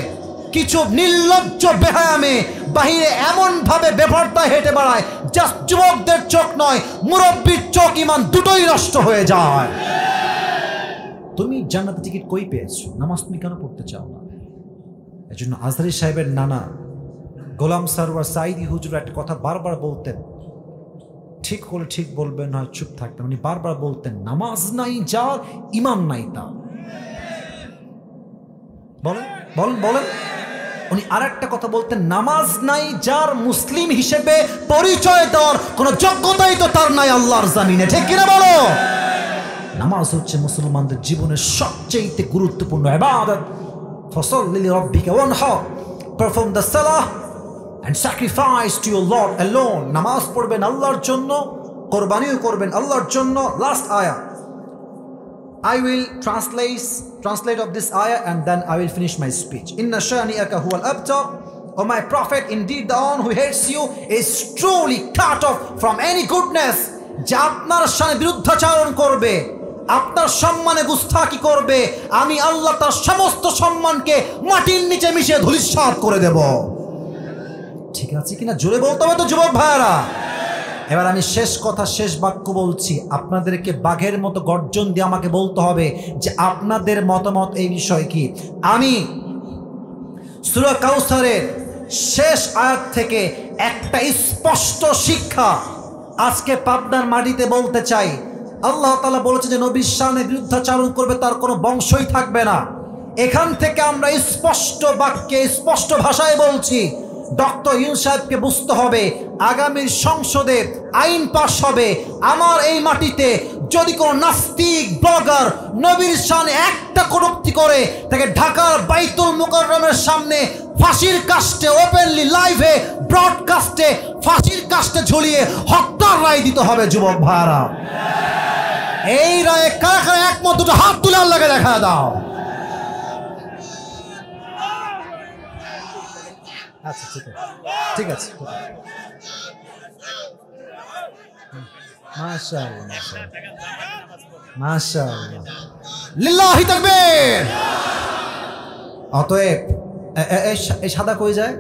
কিছু নির্লজ্জ বেহায়ামে বাহিরে এমন ভাবে বেপরদায় হেঁটে বেড়ায়, জাস্ট যুবকদের চোখ নয়, মুরব্বীর চোখ ইমান দুটোই নষ্ট হয়ে যায়। তুমি জান্নাতে টিকিট কই পেয়েছো? নামাজ তুমি কেন পড়তে চাও না? এজন্য আজহারী সাহেবের নানা গোলাম সারওয়ার সাইদি হুজুর একটা কথা বারবার বলতেন, ঠিক হলে ঠিক বলবেন, নয় চুপ থাকতেন। উনি বারবার বলতেন, নামাজ নাই যার, ইমান নাই তার। বলেন বলেন বলেন। উনি আর একটা কথা বলতেন, নামাজ নাই যার, মুসলিম হিসেবে পরিচয় দেওয়ার কোন যোগ্যতাই তো তার নাই আল্লাহর জামিনে, ঠিক কিনা বলো? নামাজ হচ্ছে মুসলমানদের জীবনের সবচেয়ে গুরুত্বপূর্ণ ইবাদত। ফাসাল্লি লিরাব্বিকা ওয়ানহার, পারফর্ম দ্য সালাহ and sacrifice to your Lord alone. নামাজ পড়বেন আল্লাহর জন্য, কোরবানিও করবেন আল্লাহর জন্য। Last ayah, I will translate of this ayah and then I will finish my speech. Inna shani'aka huwa al-abtar, O my prophet, indeed the one who hates you is truly cut off from any goodness. যে আপনার শানে বিরুদ্ধাচরণ করবে, আপনার সম্মানে গুস্তাখি করবে, আমি আল্লাহ তার সমস্ত সম্মানকে মাটির নিচে মিশিয়ে ধূলিসাৎ করে দেব। ঠিক আছে কিনা জোরে বলতে হবে তো যুবক ভাইরা। এবার আমি শেষ কথা, শেষ বাক্য বলছি, আপনাদেরকে বাঘের মতো গর্জন দিয়ে আমাকে বলতে হবে যে আপনাদের মতামত এই বিষয়ে কি। আমি সূরা কাউসারের শেষ আয়াত থেকে একটা স্পষ্ট শিক্ষা আজকে পাবনার মাটিতে বলতে চাই। আল্লাহ তাআলা বলেছে যে নবীর শানে বিরুদ্ধাচরণ করবে তার কোনো বংশই থাকবে না। এখান থেকে আমরা স্পষ্ট বাক্যে স্পষ্ট ভাষায় বলছি, ডক্টর ইউনূস সাহেবকে বুঝতে হবে, আগামী সংসদে আইন পাস হবে, আমার এই মাটিতে যদি কোনো নাস্তিক ব্লগার নবীর শানে একটা কটূক্তি করে, তাকে ঢাকার বাইতুল মুকাররমের সামনে ফাঁসির কাস্টে, ওপেনলি লাইভে ব্রডকাস্টে ফাঁসির কাস্টে ঝুলিয়ে হত্যার রায় দিতে হবে। যুবক ভাইরা, এই রায়ে কারা কারা একমত, দুটো হাত তুলে আল্লাহকে দেখা দাও। আচ্ছা ঠিক আছে মাশাআল্লাহ মাশাআল্লাহ, লিল্লাহি তাকবীর। অতএব এই সাদা কই যায়?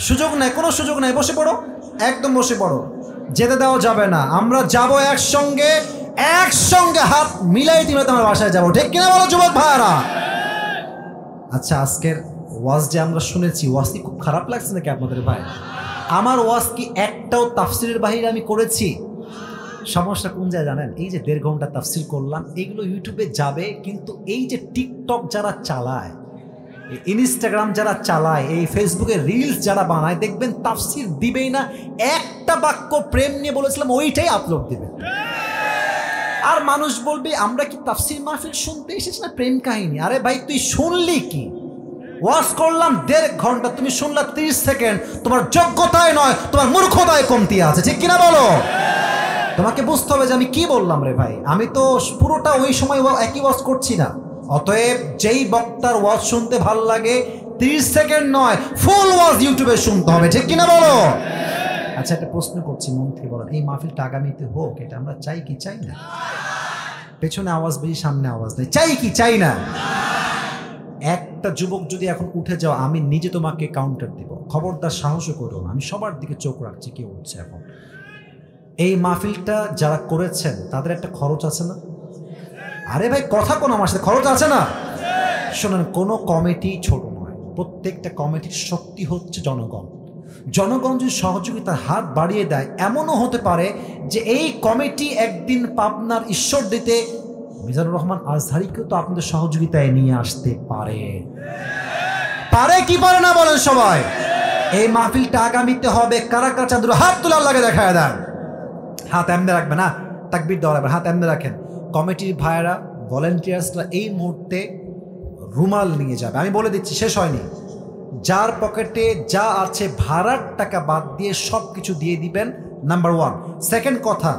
সুযোগ নাই, কোনো সুযোগ নাই, বসে পড়ো, একদম বসে পড়ো, যেতে দেওয়া যাবে না। আমরা যাব একসঙ্গে, একসঙ্গে হাত মিলাই দিলে তোমার বাসায় যাবো, ঠিক কিনা বলো যুবক ভাইরা? আচ্ছা, আজকের ওয়াজ যে আমরা শুনেছি, ওয়াজ কি খুব খারাপ লাগছে নাকি আপনাদের ভাই? আমার ওয়াজ কি একটাও তাফসিরের বাহিরে আমি করেছি? সমস্যা কোন যায় জানেন? এই যে 1.5 ঘন্টা তাফসির করলাম, এইগুলো ইউটিউবে যাবে, কিন্তু এই যে টিকটক যারা চালায়, ইনস্টাগ্রাম যারা চালায়, এই ফেসবুকে রিলস যারা বানায়, দেখবেন তাফসির দিবেই না, একটা বাক্য প্রেম নিয়ে বলেছিলাম ওইটাই আপলোড দিবে। আর মানুষ বলবে আমরা কি তাফসির মাহফিল শুনতে এসেছি না প্রেম কাহিনী? আরে ভাই, তুই শুনলি কি? ওয়াজ করলাম 1.5 ঘন্টা, তুমি শুনলা 30 সেকেন্ড। তোমার যোগ্যতায় নয়, তোমার মূর্খতায় কমতি আছে, ঠিক কিনা বলো? তোমাকে বুঝতে হবে যে আমি কি বললাম রে ভাই। আমি তো পুরোটা ওই সময় একই ওয়াজ করছি না। অতএব যেই বক্তার ওয়াজ শুনতে ভাল লাগে 30 সেকেন্ড নয়, ফুল ওয়াজ ইউটিউবে শুনতে হবে, ঠিক কিনা বলো? আচ্ছা, একটা প্রশ্ন করছি, মন থেকে বলেন, এই মাহফিলটা আগামীতে হোক, এটা আমরা চাই কি চাই না? পেছনে আওয়াজ বেশি, সামনে আওয়াজ নেই, চাই কি চাই না? একটা যুবক যদি এখন উঠে যাও, আমি নিজে তোমাকে কাউন্টার দিব, খবরদার সাহসও করো না। আমি সবার দিকে চোখ রাখছি কে উঠছে এখন। এই মাহফিলটা যারা করেছেন তাদের একটা খরচ আছে না? আরে ভাই, কথা কোন আমার সাথে, খরচ আছে না? শোনেন, কোনো কমিটি ছোট নয়, প্রত্যেকটা কমিটির শক্তি হচ্ছে জনগণ। জনগণ যদি সহযোগিতার হাত বাড়িয়ে দেয়, এমনও হতে পারে যে এই কমিটি একদিন পাবনার ঈশ্বরদীতে মিজানুর রহমান আজহারীকেও তো আপনাদের সহযোগিতায় নিয়ে আসতে পারে। পারে কি পারে না বলেন সবাই? এই মাহফিলটা আগামীতে হবে, কারা কারা চাঁদ হাত তুলে আল্লাহকে দেখায় দেন। হাত এমনি রাখবে না, তাকবীর দেওয়া লাগবে, হাত এমনি রাখেন। কমিটির ভাইয়েরা, ভলেন্টিয়ার্সরা এই মুহূর্তে রুমাল নিয়ে যাবে। আমি বলে দিচ্ছি, শেষ হয়নি। যার পকেটে যা আছে ভাড়ার টাকা বাদ দিয়ে সব কিছু দিয়ে দিবেন, নাম্বার 1। সেকেন্ড কথা,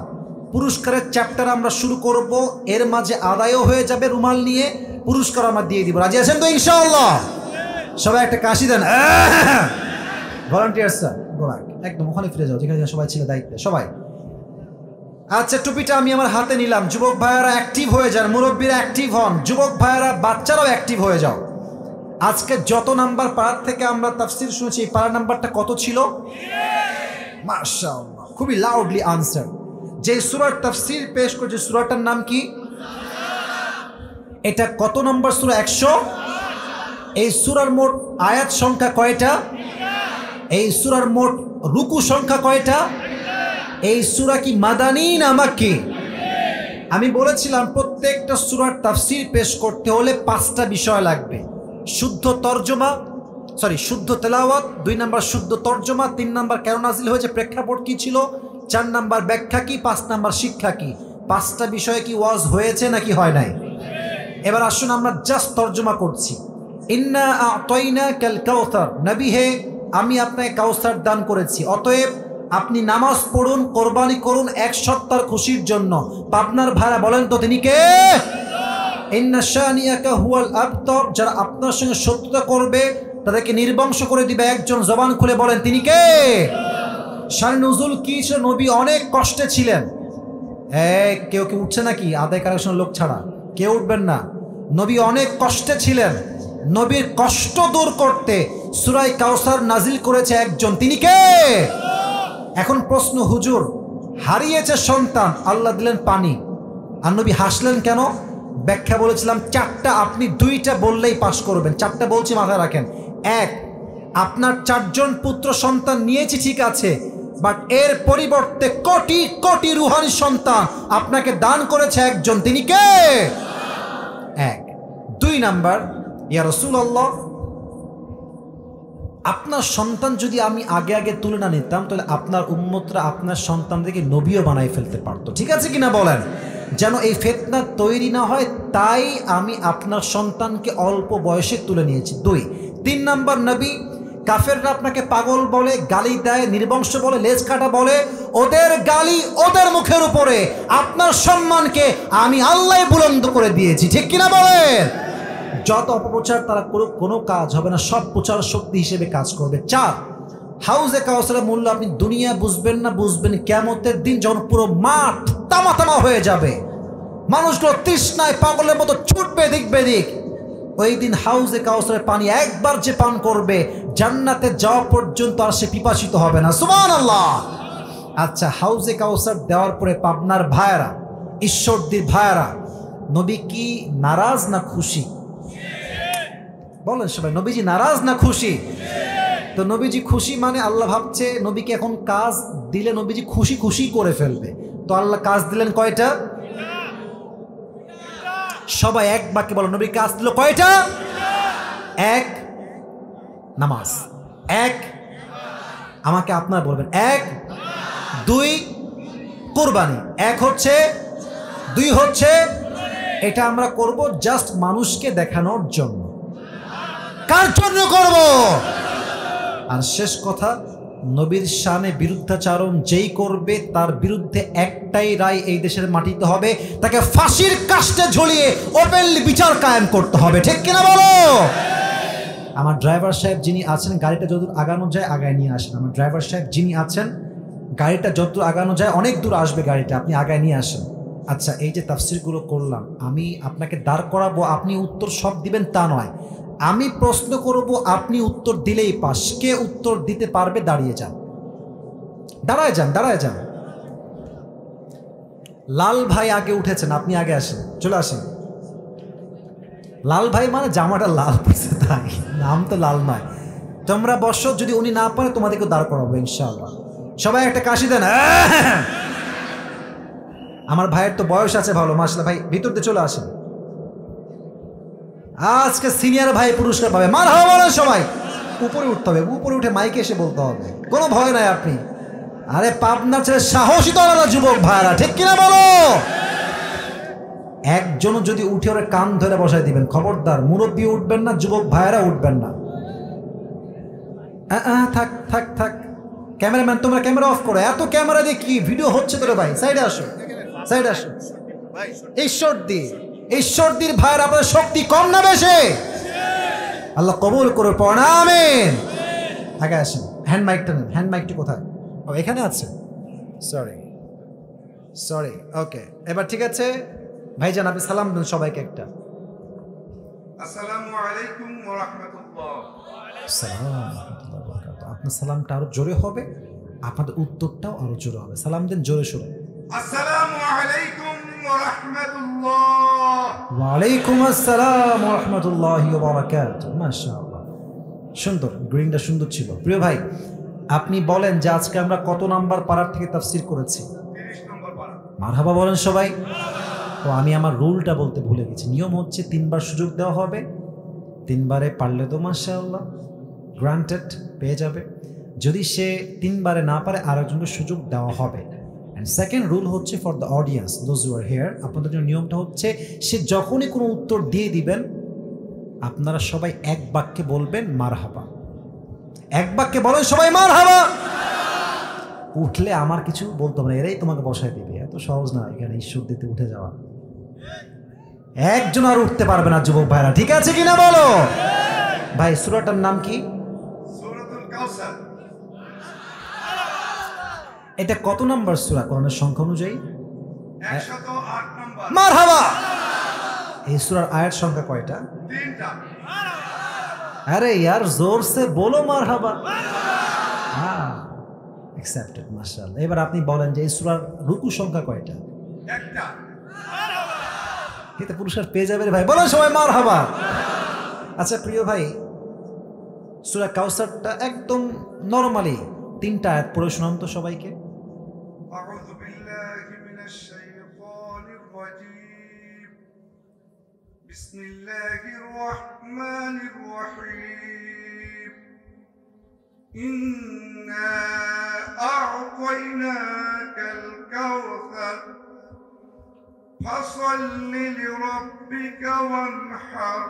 পুরস্কারের চ্যাপ্টার আমরা শুরু করব, এর মাঝে আদায়ও হয়ে যাবে, রুমাল নিয়ে পুরস্কার আমরা দিয়ে দিব। রাজি আছেন তো ইনশাআল্লাহ? সবাই একটা কাশি দেন। ভলেন্টিয়ার্সরা ব্যাক, একদম ওখানে ফিরে যাও যেখানে সবাই ছিল দায়িত্বে সবাই। আচ্ছা, টুপিটা আমি আমার হাতে নিলাম। যুবক ভাইয়ারা অ্যাক্টিভ হয়ে যান, মুরব্বীরা অ্যাক্টিভ হন, যুবক ভাইয়ারা বাচ্চারাও অ্যাক্টিভ হয়ে যাও। আজকে যত নাম্বার পাড়ার থেকে আমরা তাফসীর শুনেছি, এই পাড়ার নাম্বারটা কত ছিল? মাশাআল্লাহ, খুবই লাউডলি আনসার। যে সূরার তাফসীর পেশ করেছে সূরাটার নাম কি? এটা কত নম্বর সূরা? 100। এই সূরার মোট আয়াত সংখ্যা কয়টা? এই সূরার মোট রুকু সংখ্যা কয়টা? এই সূরা কি মাদানী না মাক্কি? আমি বলেছিলাম প্রত্যেকটা সূরার তাফসীর পেশ করতে হলে 5টা বিষয় লাগবে। শুদ্ধ তরজমা, শুদ্ধ তেলাওয়াত, 2 নাম্বার শুদ্ধ তরজমা, 3 নাম্বার কেন নাজিল হয়েছে, প্রেক্ষাপট কি ছিল, 4 নাম্বার ব্যাখ্যা কি, 5 নাম্বার শিক্ষা কি। 5টা বিষয়ে কি ওয়াজ হয়েছে নাকি হয় নাই? এবার আসুন আমরা জাস্ট তরজমা করছি। ইন্না আ'তাইনাকাল কাউসার, নবী হে আমি আপনাকে কাউসার দান করেছি, অতএব আপনি নামাজ পড়ুন, কোরবানি করুন 1 সপ্তাহ খুশির জন্য। পাবনার ভাড়া বলেন তো তিনি কে? ইন্না শানিয়াকা হুয়াল আবতার, যারা আপনার সঙ্গে শত্রুতা করবে তাদেরকে নির্বংশ করে দিবে একজন। জবান খুলে বলেন তিনি কে? শান নুজুল কি ছিল? নবী অনেক কষ্টে ছিলেন। কেউ কি উঠছে নাকি? আদায় কালেকশন লোক ছাড়া কেউ উঠবেন না। নবী অনেক কষ্টে ছিলেন, নবীর কষ্ট দূর করতে সূরা কাউসার নাজিল করেছে একজন, তিনি কে? এখন প্রশ্ন, হুজুর হারিয়েছে সন্তান, আল্লাহ দিলেন পানি, আর নবী হাসলেন কেন? ব্যাখ্যা বলেছিলাম 4টা, আপনি 2টা বললেই পাস করবেন। 4টা বলছি, মাথায় রাখেন। 1, আপনার 4 জন পুত্র সন্তান নিয়েছি ঠিক আছে, বাট এর পরিবর্তে কোটি কোটি রুহানি সন্তান আপনাকে দান করেছে একজন, তিনি কে? 1। 2 নাম্বার, ইয়া রাসূলুল্লাহ আপনার সন্তান যদি আমি আগে আগে তুলে না নিতাম তাহলে আপনার উম্মতরা আপনার সন্তানদেরকে নবীও বানাই ফেলতে পারতো, ঠিক আছে কিনা বলেন? যেন এই ফিতনা তৈরি না হয় তাই আমি আপনার সন্তানকে অল্প বয়সে তুলে নিয়েছি। 2। 3 নাম্বার, নবী কাফেররা আপনাকে পাগল বলে, গালি দেয়, নির্বংশ বলে, লেজ কাটা বলে, ওদের গালি ওদের মুখের উপরে আপনার সম্মানকে আমি আল্লাহ বুলন্দ করে দিয়েছি, ঠিক কিনা বলেন? যত অপপ্রচার তারা করুক কোনো কাজ হবে না, সব প্রচার শক্তি হিসেবে কাজ করবে। 4, হাউজে কাউসারের মূল্য আপনি দুনিয়া বুঝবেন না, বুঝবেন কিয়ামতের দিন যখন পুরো মাঠ তামা তামা হয়ে যাবে, মানুষগুলো তৃষ্ণায় পাগলের মতো ছুটবে এদিক বেদিক। ওই দিন হাউজে কাউসারের পানি একবার যে পান করবে জান্নাতে যাওয়া পর্যন্ত আর সে পিপাসিত হবে না। সুবহানাল্লাহ। আচ্ছা, হাউজে কাউসার দেওয়ার পরে পাবনার ভাইয়েরা, ঈশ্বরদীর ভাইয়েরা, নবী কি নারাজ না খুশি? বলেন সবাই, নবীজি নারাজ না খুশি? তো নবীজি খুশি মানে আল্লাহ ভাবছে নবীকে এখন কাজ দিলে নবীজি খুশি খুশি করে ফেলবে, তো আল্লাহ কাজ দিলেন কয়টা? সবাই এক বাক্যে বলো, নবী কাজ দিল কয়টা? 1 নামাজ, 1 আমাকে আপনারা বলবেন 1, 2 কুরবানি, 1 হচ্ছে, 2 হচ্ছে। এটা আমরা করব জাস্ট মানুষকে দেখানোর জন্য। কার জন্য করব? আর শেষ কথা, নবীর শানে বিরুদ্ধাচারণ যেই করবে তার বিরুদ্ধে একটাই রায় এই দেশের মাটিতে হবে, তাকে ফাঁসির কাস্টে ঝুলিয়ে ওপেনলি বিচার কায়েম করতে হবে, ঠিক কিনা বলো? আমার ড্রাইভার সাহেব যিনি আছেন, গাড়িটা যতদূর আগানো যায় আগায় নিয়ে আসেন। আমার ড্রাইভার সাহেব যিনি আছেন, গাড়িটা যতদূর আগানো যায়, অনেক দূর আসবে গাড়িটা, আপনি আগায় নিয়ে আসেন। আচ্ছা, এই যে তাফসিরগুলো করলাম, আমি আপনাকে দাঁড় করাবো, আপনি উত্তর সব দিবেন তা নয়, আমি প্রশ্ন করব, আপনি উত্তর দিলেই পাস। কে উত্তর দিতে পারবে দাঁড়িয়ে যান, দাঁড়ায় যান, দাঁড়ায় যান। লাল ভাই আগে উঠেছেন, আপনি আগে আসেন, চলে আসেন। লাল ভাই মানে জামাটা লাল পড়ছে তাই, নাম তো লাল নয়। তোমরা বসো, যদি উনি না পারে তোমাদেরকে দাঁড় করাবো ইনশাআল্লাহ। সবাই একটা কাশি দেন। আমার ভাইয়ের তো বয়স আছে ভালো, মাশাআল্লাহ। ভাই ভিতর দিয়ে চলে আসেন, আজকে সিনিয়র ভাই পুরস্কার পাবে। মারহাবা বলেন সবাই। উপরে উঠতে হবে, উপরে উঠে মাইকে এসে বলতে হবে, কোনো ভয় নাই আপনি। আরে পাবনার ছেলে সাহসী তো আলাদা যুবক ভাইরা, ঠিক কিনা বলো? একজনও যদি উঠে ওরে কান ধরে বসাই দিবেন, খবরদার মুরব্বী উঠবেন না, যুবক ভাইরা উঠবেন না। থাক থাক থাক, ক্যামেরাম্যান তোমরা ক্যামেরা অফ করো। এত ক্যামেরা দিয়ে কি ভিডিও হচ্ছে তোরে ভাই? সাইডে আসো, সাইডে আসো। ঈশ্বরদীর ভাইয়ের আপনার শক্তি কম না বেশি? আল্লাহ কবুল করে পড়েন, আমিন। আগে আসেন, হ্যান্ড মাইকটা নেন। হ্যান্ড মাইকটা কোথায়? ও এখানে আছে, সরি সরি। ওকে, এবার ঠিক আছে ভাইজান, আপনি সালাম দেন সবাইকে একটা। আসসালামু আলাইকুম ওয়া রাহমাতুল্লাহ। সালাম রাহমাতুল্লাহি ওয়া বারাকাতুহু। আপনার সালামটা আরো জোরে হবে, আপনাদের উত্তরটাও আরো জোরে হবে। সালাম দেন জোরে সোরে। আসসালামু আলাইকুম ওয়া রাহমাতুল্লাহ। ওয়া আলাইকুম আসসালাম ওয়া রাহমাতুল্লাহি ওয়া বারাকাতুহু। মাশাআল্লাহ, সুন্দর, গ্রিনটা সুন্দর ছিল। প্রিয় ভাই, আপনি বলেন যে আজকে আমরা কত নাম্বার পারার থেকে তাফসীর করেছি? 30 নম্বর পারা। মারহাবা বলেন সবাই। ও আমি আমার রুলটা বলতে ভুলে গেছি। নিয়ম হচ্ছে 3 বার সুযোগ দেওয়া হবে, 3 বারে পারলে তো মাশাআল্লাহ গ্রান্টেড পেয়ে যাবে। যদি সে 3 বারে না পারে আরেকজনকে সুযোগ দেওয়া হবে। অ্যান্ড সেকেন্ড রুল হচ্ছে for the audience, those who R here, আপনাদের জন্য নিয়মটা হচ্ছে সে যখনই কোনো উত্তর দিয়ে দিবেন আপনারা সবাই এক বাক্যে বলবেন মারহাবা। এক বাক্যে বলেন সবাই মারহাবা। উঠলে আমার কিছু বলতে হবে না, এরাই তোমাকে বসায় দিবে। এত সহজ না এখানে ঈশ্বর দিতে উঠে যাওয়া। একজন আর উঠতে পারবে না যুবক ভাইরা, ঠিক আছে কিনা বলো? ভাই সূরাটার নাম কি? সূরাতুল কাউসার। এটা কত নম্বর সূরা কোরআনের সংখ্যা অনুযায়ী? 108 নম্বর। মারহাবা। এই সূরার আয়াত সংখ্যা কয়টা? 3টা। আরে ইয়ার জোর সে বলো মারহাবা। হ্যাঁ, অ্যাকসেপ্টেড, মাশাআল্লাহ। এবার আপনি বলেন যে এই সূরার রুকু সংখ্যা কয়টা? একটা। এটা পুরস্কার পেয়ে যাবে রে ভাই, বলো সবাই মারহাবা। আচ্ছা প্রিয় ভাই, সূরা কাউসারটা একদম নরমালি 3টা আয়াত পড়ে শোনান তো সবাইকে। আউযু বিল্লাহি মিনাশ শাইতানির রাজীম। বিসমিল্লাহির রহমানির রহিম। ইন্না আ'তাইনাকাল কাউসার ফাসাল্লি লিরাব্বিকা ওয়ানহার।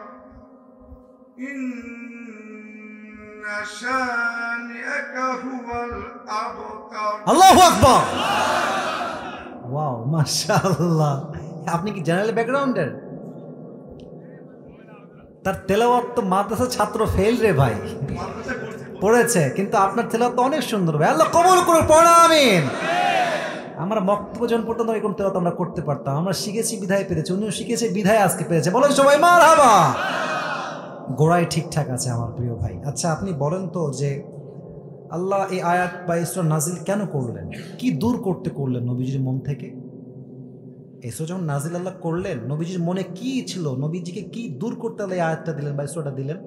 ইন্না শানি'আকা হুয়াল আবতার। আল্লাহু আকবার। ওয়াও, মাশাআল্লাহ। আপনি কি জেনারেল ব্যাকগ্রাউন্ডের? তার তেলাওয়াত তো মাদ্রাসা ছাত্র ফেল রে ভাই, পড়েছে, কিন্তু আপনার তেলাওয়াত তো অনেক সুন্দর ভাই। আল্লাহ কবুল করুন, পড়া আমিন। আমরা বক্তব্য যখন পড়তাম এরকম তেলাওয়াত আমরা করতে পারতাম। আমরা শিখেছি বিধায় পেরেছি, উনিও শিখেছে বিধায় আজকে পেরেছে। বলেন সবাই মারহাবা। গোড়ায় ঠিকঠাক আছে আমার প্রিয় ভাই। আচ্ছা আপনি বলেন তো যে আল্লাহ এই আয়াত বা এই সূরা নাজিল কেন করলেন? কি দূর করতে করলেন নবীজির মন থেকে? এই সূরা যখন নাজিল আল্লাহ করলেন, নবীজির মনে কি ছিল? নবীজিকে কি দূর করতে আল্লাহ এই আয়াতটা দিলেন বা এই সূরাটা দিলেন?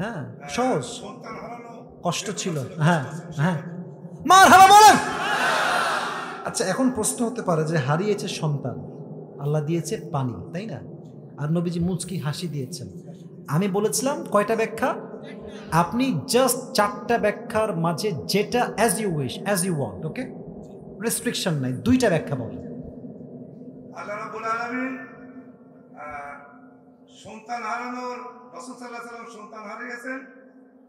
হ্যাঁ, সহজ, সন্তান হারানো কষ্ট ছিল। হ্যাঁ হ্যাঁ, মারহাবা বলেন। আচ্ছা এখন প্রশ্ন হতে পারে যে হারিয়েছে সন্তান, আল্লাহ দিয়েছে পানি, তাই না? আর নবীজি মুচকি হাসি দিয়েছেন। আমি বলেছিলাম কয়টা ব্যাখ্যা? আপনি জাস্ট 4টা ব্যাখ্যার মাঝে যেটা as you wish, as you want, okay, restriction নাই, 2টা ব্যাখ্যা বলেন। আল্লাহ রাব্বুল আলামিন সন্তান হারানোর, রাসূল সাল্লাল্লাহু আলাইহি ওয়াসাল্লাম সন্তান হারিয়েছেন,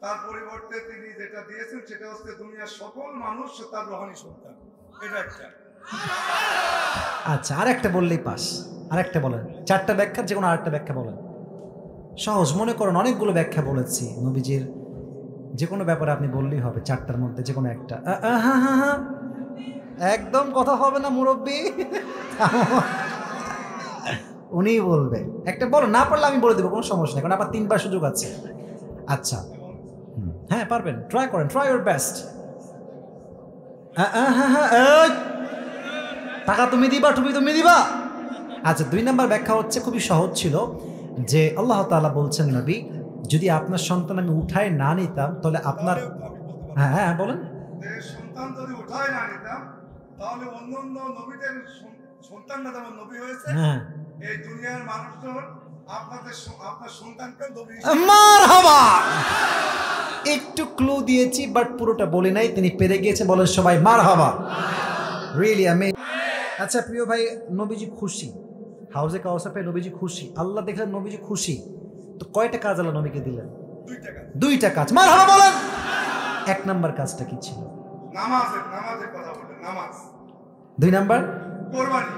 তার পরিবর্তে তিনি যেটা দিয়েছেন সেটা হচ্ছে দুনিয়ার সকল মানুষ তার রোহানি সন্তান। এটা একটা। আচ্ছা আরেকটা বললেই পাস, আরেকটা বলেন। 4টা ব্যাখ্যা যে কোনো আরেকটা ব্যাখ্যা বলেন। সহজ, মনে করেন অনেকগুলো ব্যাখ্যা বলেছি নবীজির, যে কোনো ব্যাপারে আপনি বললেই হবে 4টার মধ্যে যে কোনো একটা। একদম কথা হবে না মুরব্বী, উনিই বলবে। একটা বলো, না পারলে আমি বলে দেবো, কোনো সমস্যা নেই, কারণ আবার 3 বার সুযোগ আছে। আচ্ছা হ্যাঁ পারবেন, ট্রাই করেন, ট্রাই ইউর বেস্ট। টাকা তুমি দিবা, তুমি দিবা। আচ্ছা 2 নম্বর ব্যাখ্যা হচ্ছে খুবই সহজ ছিল, যে আল্লাহ তাআলা বলছেন নবী, যদি আপনার সন্তান আমি উঠায় না নিতাম তাহলে আপনার, হ্যাঁ হ্যাঁ বলেন, সন্তান যদি উঠায় না নিতাম তাহলে অন্য অন্য নবীদের সন্তানরা যেমন নবী হয়েছে, হ্যাঁ এই দুনিয়ার মানুষজন আপনার সন্তানকে নবী। মারহাবা। একটু ক্লু দিয়েছি বাট পুরোটা বলি নাই, তিনি পেরে গিয়েছে। বলেন সবাই মারহাবা। Really amazing. আচ্ছা প্রিয় ভাই, নবীজি খুশি, হাউজে কাউসার পেয়ে নবীজি খুশি, আল্লাহ দেখলেন নবীজি খুশি, তো কয়টা কাজ আল্লাহ নবীকে দিলেন? 2টা কাজ। মারহাবা বলেন। 1 নাম্বার কাজটা কি ছিল? নামাজের কথা বলেন। নামাজ। 2 নাম্বার কুরবানি।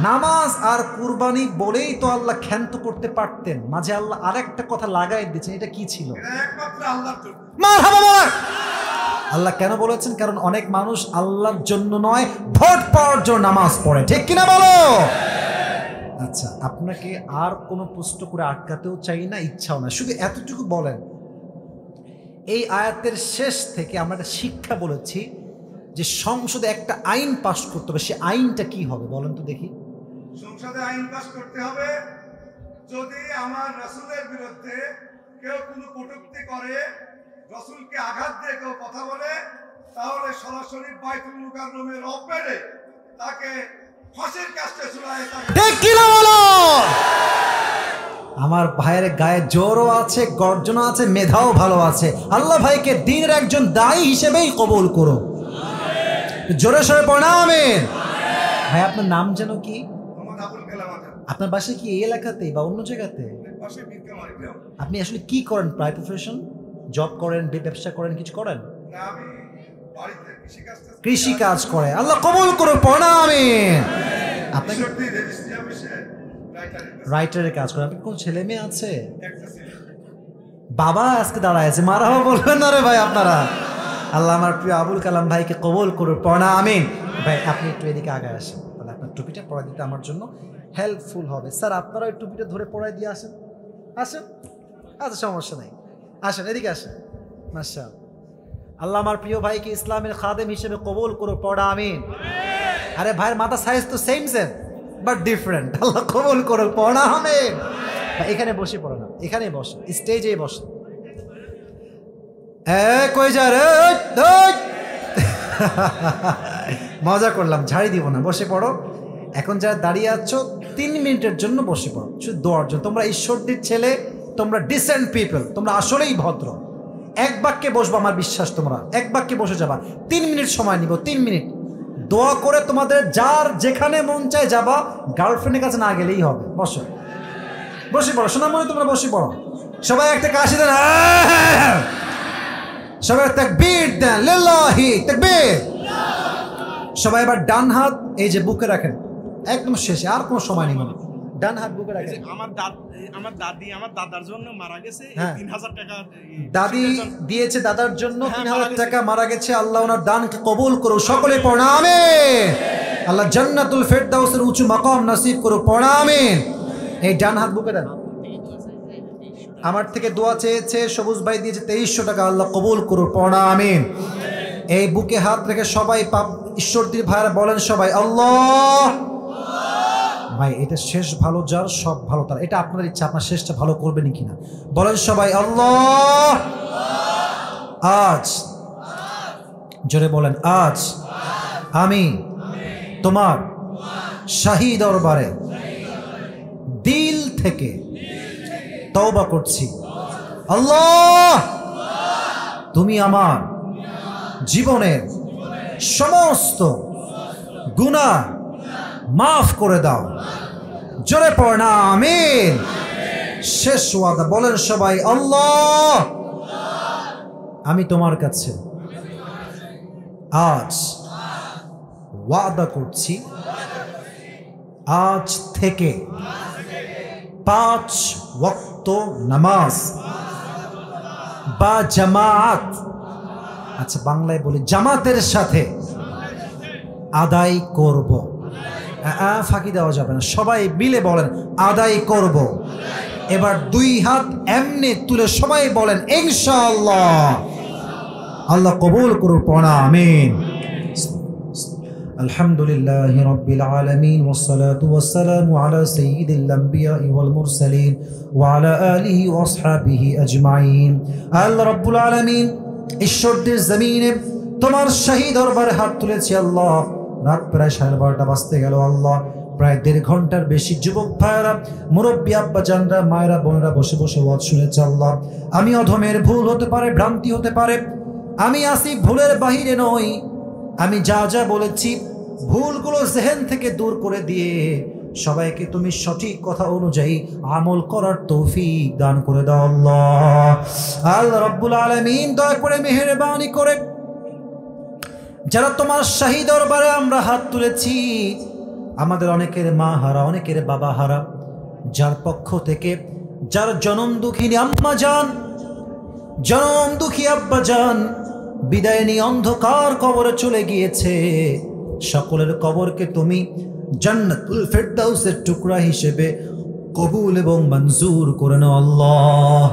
নামাজ আর কুরবানি বলেই তো আল্লাহ ক্ষান্ত করতে পারতেন, মাঝে আল্লাহ আরেকটা কথা লাগাই দিয়েছেন। এটা কি ছিল? একমাত্র আল্লাহর জন্য। মারহাবা বলেন। আল্লাহ কেন বলেছেন? কারণ অনেক মানুষ আল্লাহর জন্য নয়, ভোট পাওয়ার জন্য নামাজ পড়ে, ঠিক কিনা বলো? আচ্ছা, আপনাকে আর কোনো প্রশ্ন করে আটকাতেও চাই না, ইচ্ছাও না, শুধু এতটুকু বলেন, এই আয়াতের শেষ থেকে আমরা একটা শিক্ষা বলেছি যে সংসদে একটা আইন পাস করতে হবে, সে আইনটা কি হবে বলেন তো দেখি। সংসদে আইন পাস করতে হবে, যদি আমার রাসূলের বিরুদ্ধে কেউ কোনো কটূক্তি করে, রাসূলকে আঘাত দিয়ে কেউ কথা বলে, তাহলে সরাসরি বাইতুল মুকাররমের ওপরে তাকে ফাঁসির কাস্টে ঝুলায়। ঠিক কি না বলো? আমার ভাইয়ের গায়ে জোরও আছে, গর্জনও আছে, মেধাও ভালো আছে। আল্লাহ ভাইকে দ্বীনের একজন দায়ী হিসেবেই কবুল করো, জোরে সরে পড়া আমিন। ভাই আপনার নাম যেন কি? মোহাম্মদ আবুল কালাম আজাদ। আপনার বাসা কি এই এলাকাতেই বা অন্য জায়গাতে? পাশে বিক্রমারি গ্রাম। আপনি আসলে কি করেন? প্রায় প্রফেশন, জব করেন, ব্যবসা করেন, কিছু করেন? না, আমি বাড়িতে কৃষি কাজ করে। আল্লাহ কবুল করো, পড়া আমিন। আপনাকে রাইটারের কাজ করেন। আপনার কোন ছেলে মেয়ে আছে? বাবা আজকে দাঁড়ায় আছে, মারাও বলবেন না রে ভাই আপনারা। আল্লাহ আমার প্রিয় আবুল কালাম ভাইকে কবুল করো, পড়া আমিন। ভাই আপনি একটু এদিকে আগে আসেন, তাহলে আপনার টুপিটা পড়াই দিতে আমার জন্য হেল্পফুল হবে। স্যার আপনারা ওই টুপিটা ধরে পড়াই দিয়ে আসেন, আসেন। আচ্ছা সমস্যা নাই, আসেন এদিকে আসেন। মাশাআল্লাহ। আল্লাহ আমার প্রিয় ভাইকে ইসলামের খাদেম হিসেবে কবুল করো, পড়া আমিন। আরে ভাইয়ের মাথা সাইজ তো সেম বাট ডিফারেন্ট। আল্লাহ কবুল করো, পড়া আমিন। এখানে বসে পড়ো না, এখানেই বসো, স্টেজে বসো। কই যা রে? মজা করলাম, ঝাড়ি দিব না, বসে পড়ো। এখন যারা দাঁড়িয়ে আছো 3 মিনিটের জন্য বসে পড়ো, শুধু দোয়ার জন্য। তোমরা ঈশ্বরদীর ছেলে, তোমরা ডিসেন্ট পিপল, তোমরা আসলেই ভদ্র। এক বাক্যে বসবো, আমার বিশ্বাস তোমরা এক বাক্যে বসে যাবা। 3 মিনিট সময় নিব, 3 মিনিট দোয়া করে তোমাদের যার যেখানে মন চায় যাবা, গার্লফ্রেন্ডের কাছে না গেলেই হবে। বসো, বসে পড়ো সোনামণি, তোমরা বসে পড়ো। সবাই একটা কাশি দেন, সবাই তাকবীর দেন, লিল্লাহি তাকবীর। সবাই এবার ডান হাত এই যে বুকে রাখেন, একদম শেষে, আর কোনো সময় নেই। ডান হাত বুকে রাখেন। আমার দাদি আমার দাদার জন্য মারা গেছে, 3000 টাকা দাদি দিয়েছে দাদার জন্য, 3000 টাকা মারা গেছে। আল্লাহ ওনার দানকে কবুল করো, সকলে পড়া আমিন। আল্লাহ জান্নাতুল ফেরদাউসের উঁচু মাকাম নসিব করো, পড়া আমিন। এই ডান হাত বুকে দেন। আমার থেকে দোয়া চেয়েছে সবুজ ভাই, দিয়েছে 2300 টাকা, আল্লাহ কবুল করো, পড়া আমিন। এই বুকে হাত রেখে সবাই ঈশ্বরদীর ভাইরা বলেন সবাই আল্লাহ। ভাই এটা শেষ ভালো যার, সব ভালো তার। এটা আপনার ইচ্ছা, আপনার শেষটা ভালো করবেন কিনা বলেন সবাই আল্লাহ। আজ জোরে বলেন, আজ আমি তোমার শাহী দরবারে দিল থেকে তওবা করছি। আল্লাহ তুমি আমার জীবনের সমস্ত গুনাহ মাফ করে দাও, জোরে পড় না আমিন। শেষ ওয়াদা বলেন সবাই আল্লাহ, আমি তোমার কাছে আজ ওয়াদা করছি, আজ থেকে 5 ওয়াক্ত নামাজ বা জামাত, আচ্ছা বাংলায় বলি জামাতের সাথে আদায় করব। ফাঁকি দেওয়া যাবে না, সবাই মিলে বলেন আদায় করব। এবার 2 হাত এমনি তুলে সবাই বলেন ইনশাআল্লাহ। আল্লাহ কবুল করুন, পড়া আমিন। আলহামদুলিল্লাহি রাব্বিল আলামিন ওয়াসসালাতু ওয়াসসালামু আলা সাইয়্যিদিল আমবিয়াই ওয়াল মুরসালিন ওয়া আলা আলিহি ওয়া আসহাবিহি আজমাইন। আল্লাহ রাব্বুল আলামিন ঈশ্বরদীর জমিনে তোমার শাহী দরবারে হাত তুলেছি আল্লাহ। রাত প্রায় 12:30 বাজতে গেল আল্লাহ। প্রায় 1.5 ঘন্টার বেশি যুবক ভাইয়েরা, মুরব্বী আব্বা জানরা, মায়েরা, বোনেরা বসে বসে ওয়াজ শুনেছে আল্লাহ। আমি অধমের, ভুল হতে পারে, ভ্রান্তি হতে পারে, আমি আসি ভুলের বাহিরে নই। আমি যা যা বলেছি ভুলগুলো জেহেন থেকে দূর করে দিয়ে সবাইকে তুমি সঠিক কথা অনুযায়ী আমল করার তৌফিক দান করে দাও আল্লাহ। আল্লাহ রাব্বুল আলামিন দয়া করে মেহেরবানি করে যারা তোমার শাহী দরবারে আমরা হাত তুলেছি, আমাদের অনেকের মা হারা, অনেকের বাবা হারা, যার পক্ষ থেকে যার জনম দুঃখিনী আম্মা যান, জনম দুঃখী আব্বা যান বিদায় নিয়ে অন্ধকার কবরে চলে গিয়েছে, সকলের কবরকে তুমি জান্নাতুল ফেরদাউসের টুকরা হিসেবে কবুল এবং মঞ্জুর করে নাও আল্লাহ।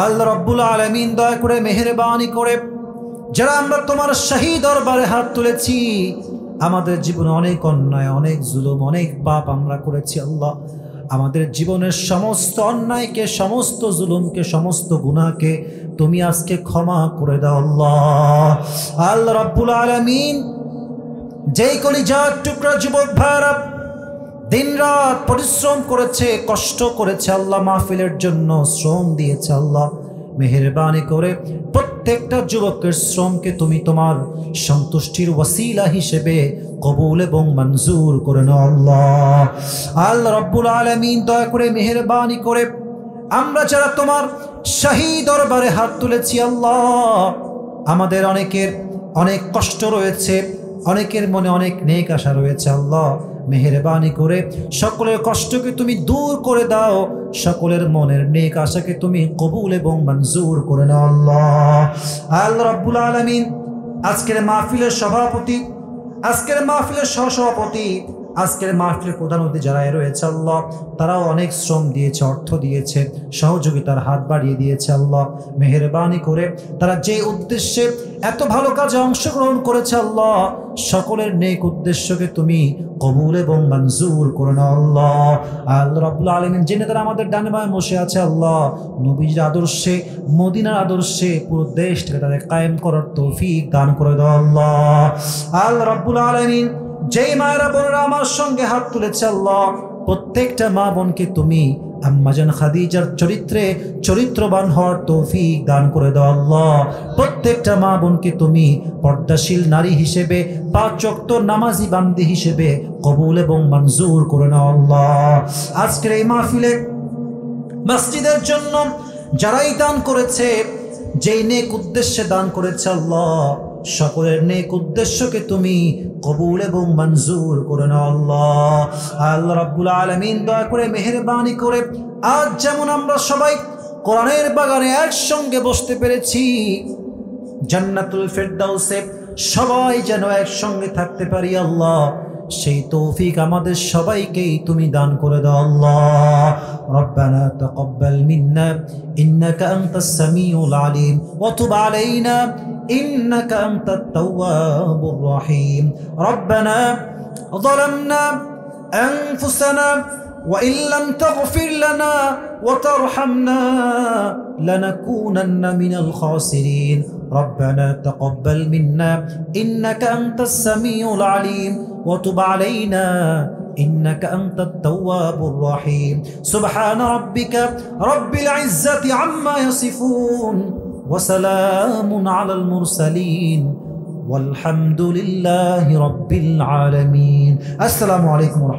আল্লাহ রাব্বুল আলামিন দয়া করে মেহেরবানি করে যারা আমরা তোমার শাহী দরবারে হাত তুলেছি, আমাদের জীবনে অনেক অন্যায়, অনেক জুলুম, অনেক পাপ আমরা করেছি আল্লাহ। আমাদের জীবনের সমস্ত অন্যায়কে, সমস্ত জুলুমকে, সমস্ত গুনাহকে তুমি আজকে ক্ষমা করে দাও আল্লাহ। আল্লাহ রাব্বুল আলামিন যেই কলিজার টুকরা যুবক ভাইরা দিনরাত পরিশ্রম করেছে, কষ্ট করেছে আল্লাহ, মাহফিলের জন্য শ্রম দিয়েছে আল্লাহ, মেহেরবানি করে প্রত্যেকটা যুবকের শ্রমকে তুমি তোমার সন্তুষ্টির ওয়াসিলা হিসেবে কবুল এবং মঞ্জুর করে নাও আল্লাহ। আল্লাহ রাব্বুল আলামিন দয়া করে মেহেরবানি করে আমরা যারা তোমার শাহী দরবারে হাত তুলেছি আল্লাহ, আমাদের অনেকের অনেক কষ্ট রয়েছে, অনেকের মনে অনেক নেক আশা রয়েছে আল্লাহ, মেহেরবানি করে সকলের কষ্টকে তুমি দূর করে দাও, সকলের মনের নেক আশাকে তুমি কবুল এবং মঞ্জুর করে নাও আল্লাহ। আল্লাহ রাব্বুল আলামিন আজকের মাহফিলের সভাপতি, আজকের মাহফিলের সহসভাপতি, আজকের মাহফিলের প্রধান অতিথি যারা রয়েছে আল্লাহ, তারাও অনেক শ্রম দিয়েছে, অর্থ দিয়েছে, সহযোগিতার হাত বাড়িয়ে দিয়েছে আল্লাহ, মেহেরবানি করে তারা যে উদ্দেশ্যে এত ভালো কাজে অংশগ্রহণ করেছে আল্লাহ, সকলের নেক উদ্দেশ্যকে তুমি কবুল এবং মঞ্জুর করে নাও আল্লাহ। আল্লাহ রাব্বুল আলামিন যিনি তারা আমাদের ডানে বামে বসে আছে আল্লাহ, নবীর আদর্শে, মদিনার আদর্শে পুরো দেশটাকে তাদের কায়েম করার তৌফিক দান করে দাও আল্লাহ। আল্লাহ রাব্বুল আলামিন যেই মায়েরা বোনেরা আমার সঙ্গে হাত তুলেছে আল্লাহ, প্রত্যেকটা মা বোনকে তুমি আম্মাজান খাদিজার চরিত্রে চরিত্রবান হওয়ার তৌফিক দান করে দাও আল্লাহ। প্রত্যেকটা মা বোনকে তুমি পর্দাশীল নারী হিসেবে, পাঁচ ওয়াক্ত নামাজি বান্দি হিসেবে কবুল এবং মঞ্জুর করে নাও আল্লাহ। আজকের এই মাহফিলে মসজিদের জন্য যারাই দান করেছে, যেই নেক উদ্দেশ্যে দান করেছে আল্লাহ, সকলের নেক উদ্দেশ্যকে তুমি কবুল এবং মঞ্জুর করে নাও আল্লাহ। আল্লাহ রাব্বুল আলামিন দয়া করে মেহেরবানি করে আজ যেমন আমরা সবাই কোরআনের বাগানে একসঙ্গে বসতে পেরেছি, জান্নাতুল ফেরদাউসে সবাই যেন একসঙ্গে থাকতে পারি আল্লাহ, সেই তৌফিক আমাদের সবাইকেই তুমি দান করে দাও আল্লাহ। রব্বানা তাকাব্বাল মিন্না ইন্নাকা আনতাস সামিউল আলিম ওয়া তুব আলাইনা إنك أنت التواب الرحيم ربنا ظلمنا أنفسنا وإن لم تغفر لنا وترحمنا لنكونن من الخاسرين ربنا تقبل منا إنك أنت السميع العليم وتب علينا إنك أنت التواب الرحيم سبحان ربك رب العزة عما يصفون وسلام على المرسلين والحمد لله رب العالمين السلام عليكم ورحمة الله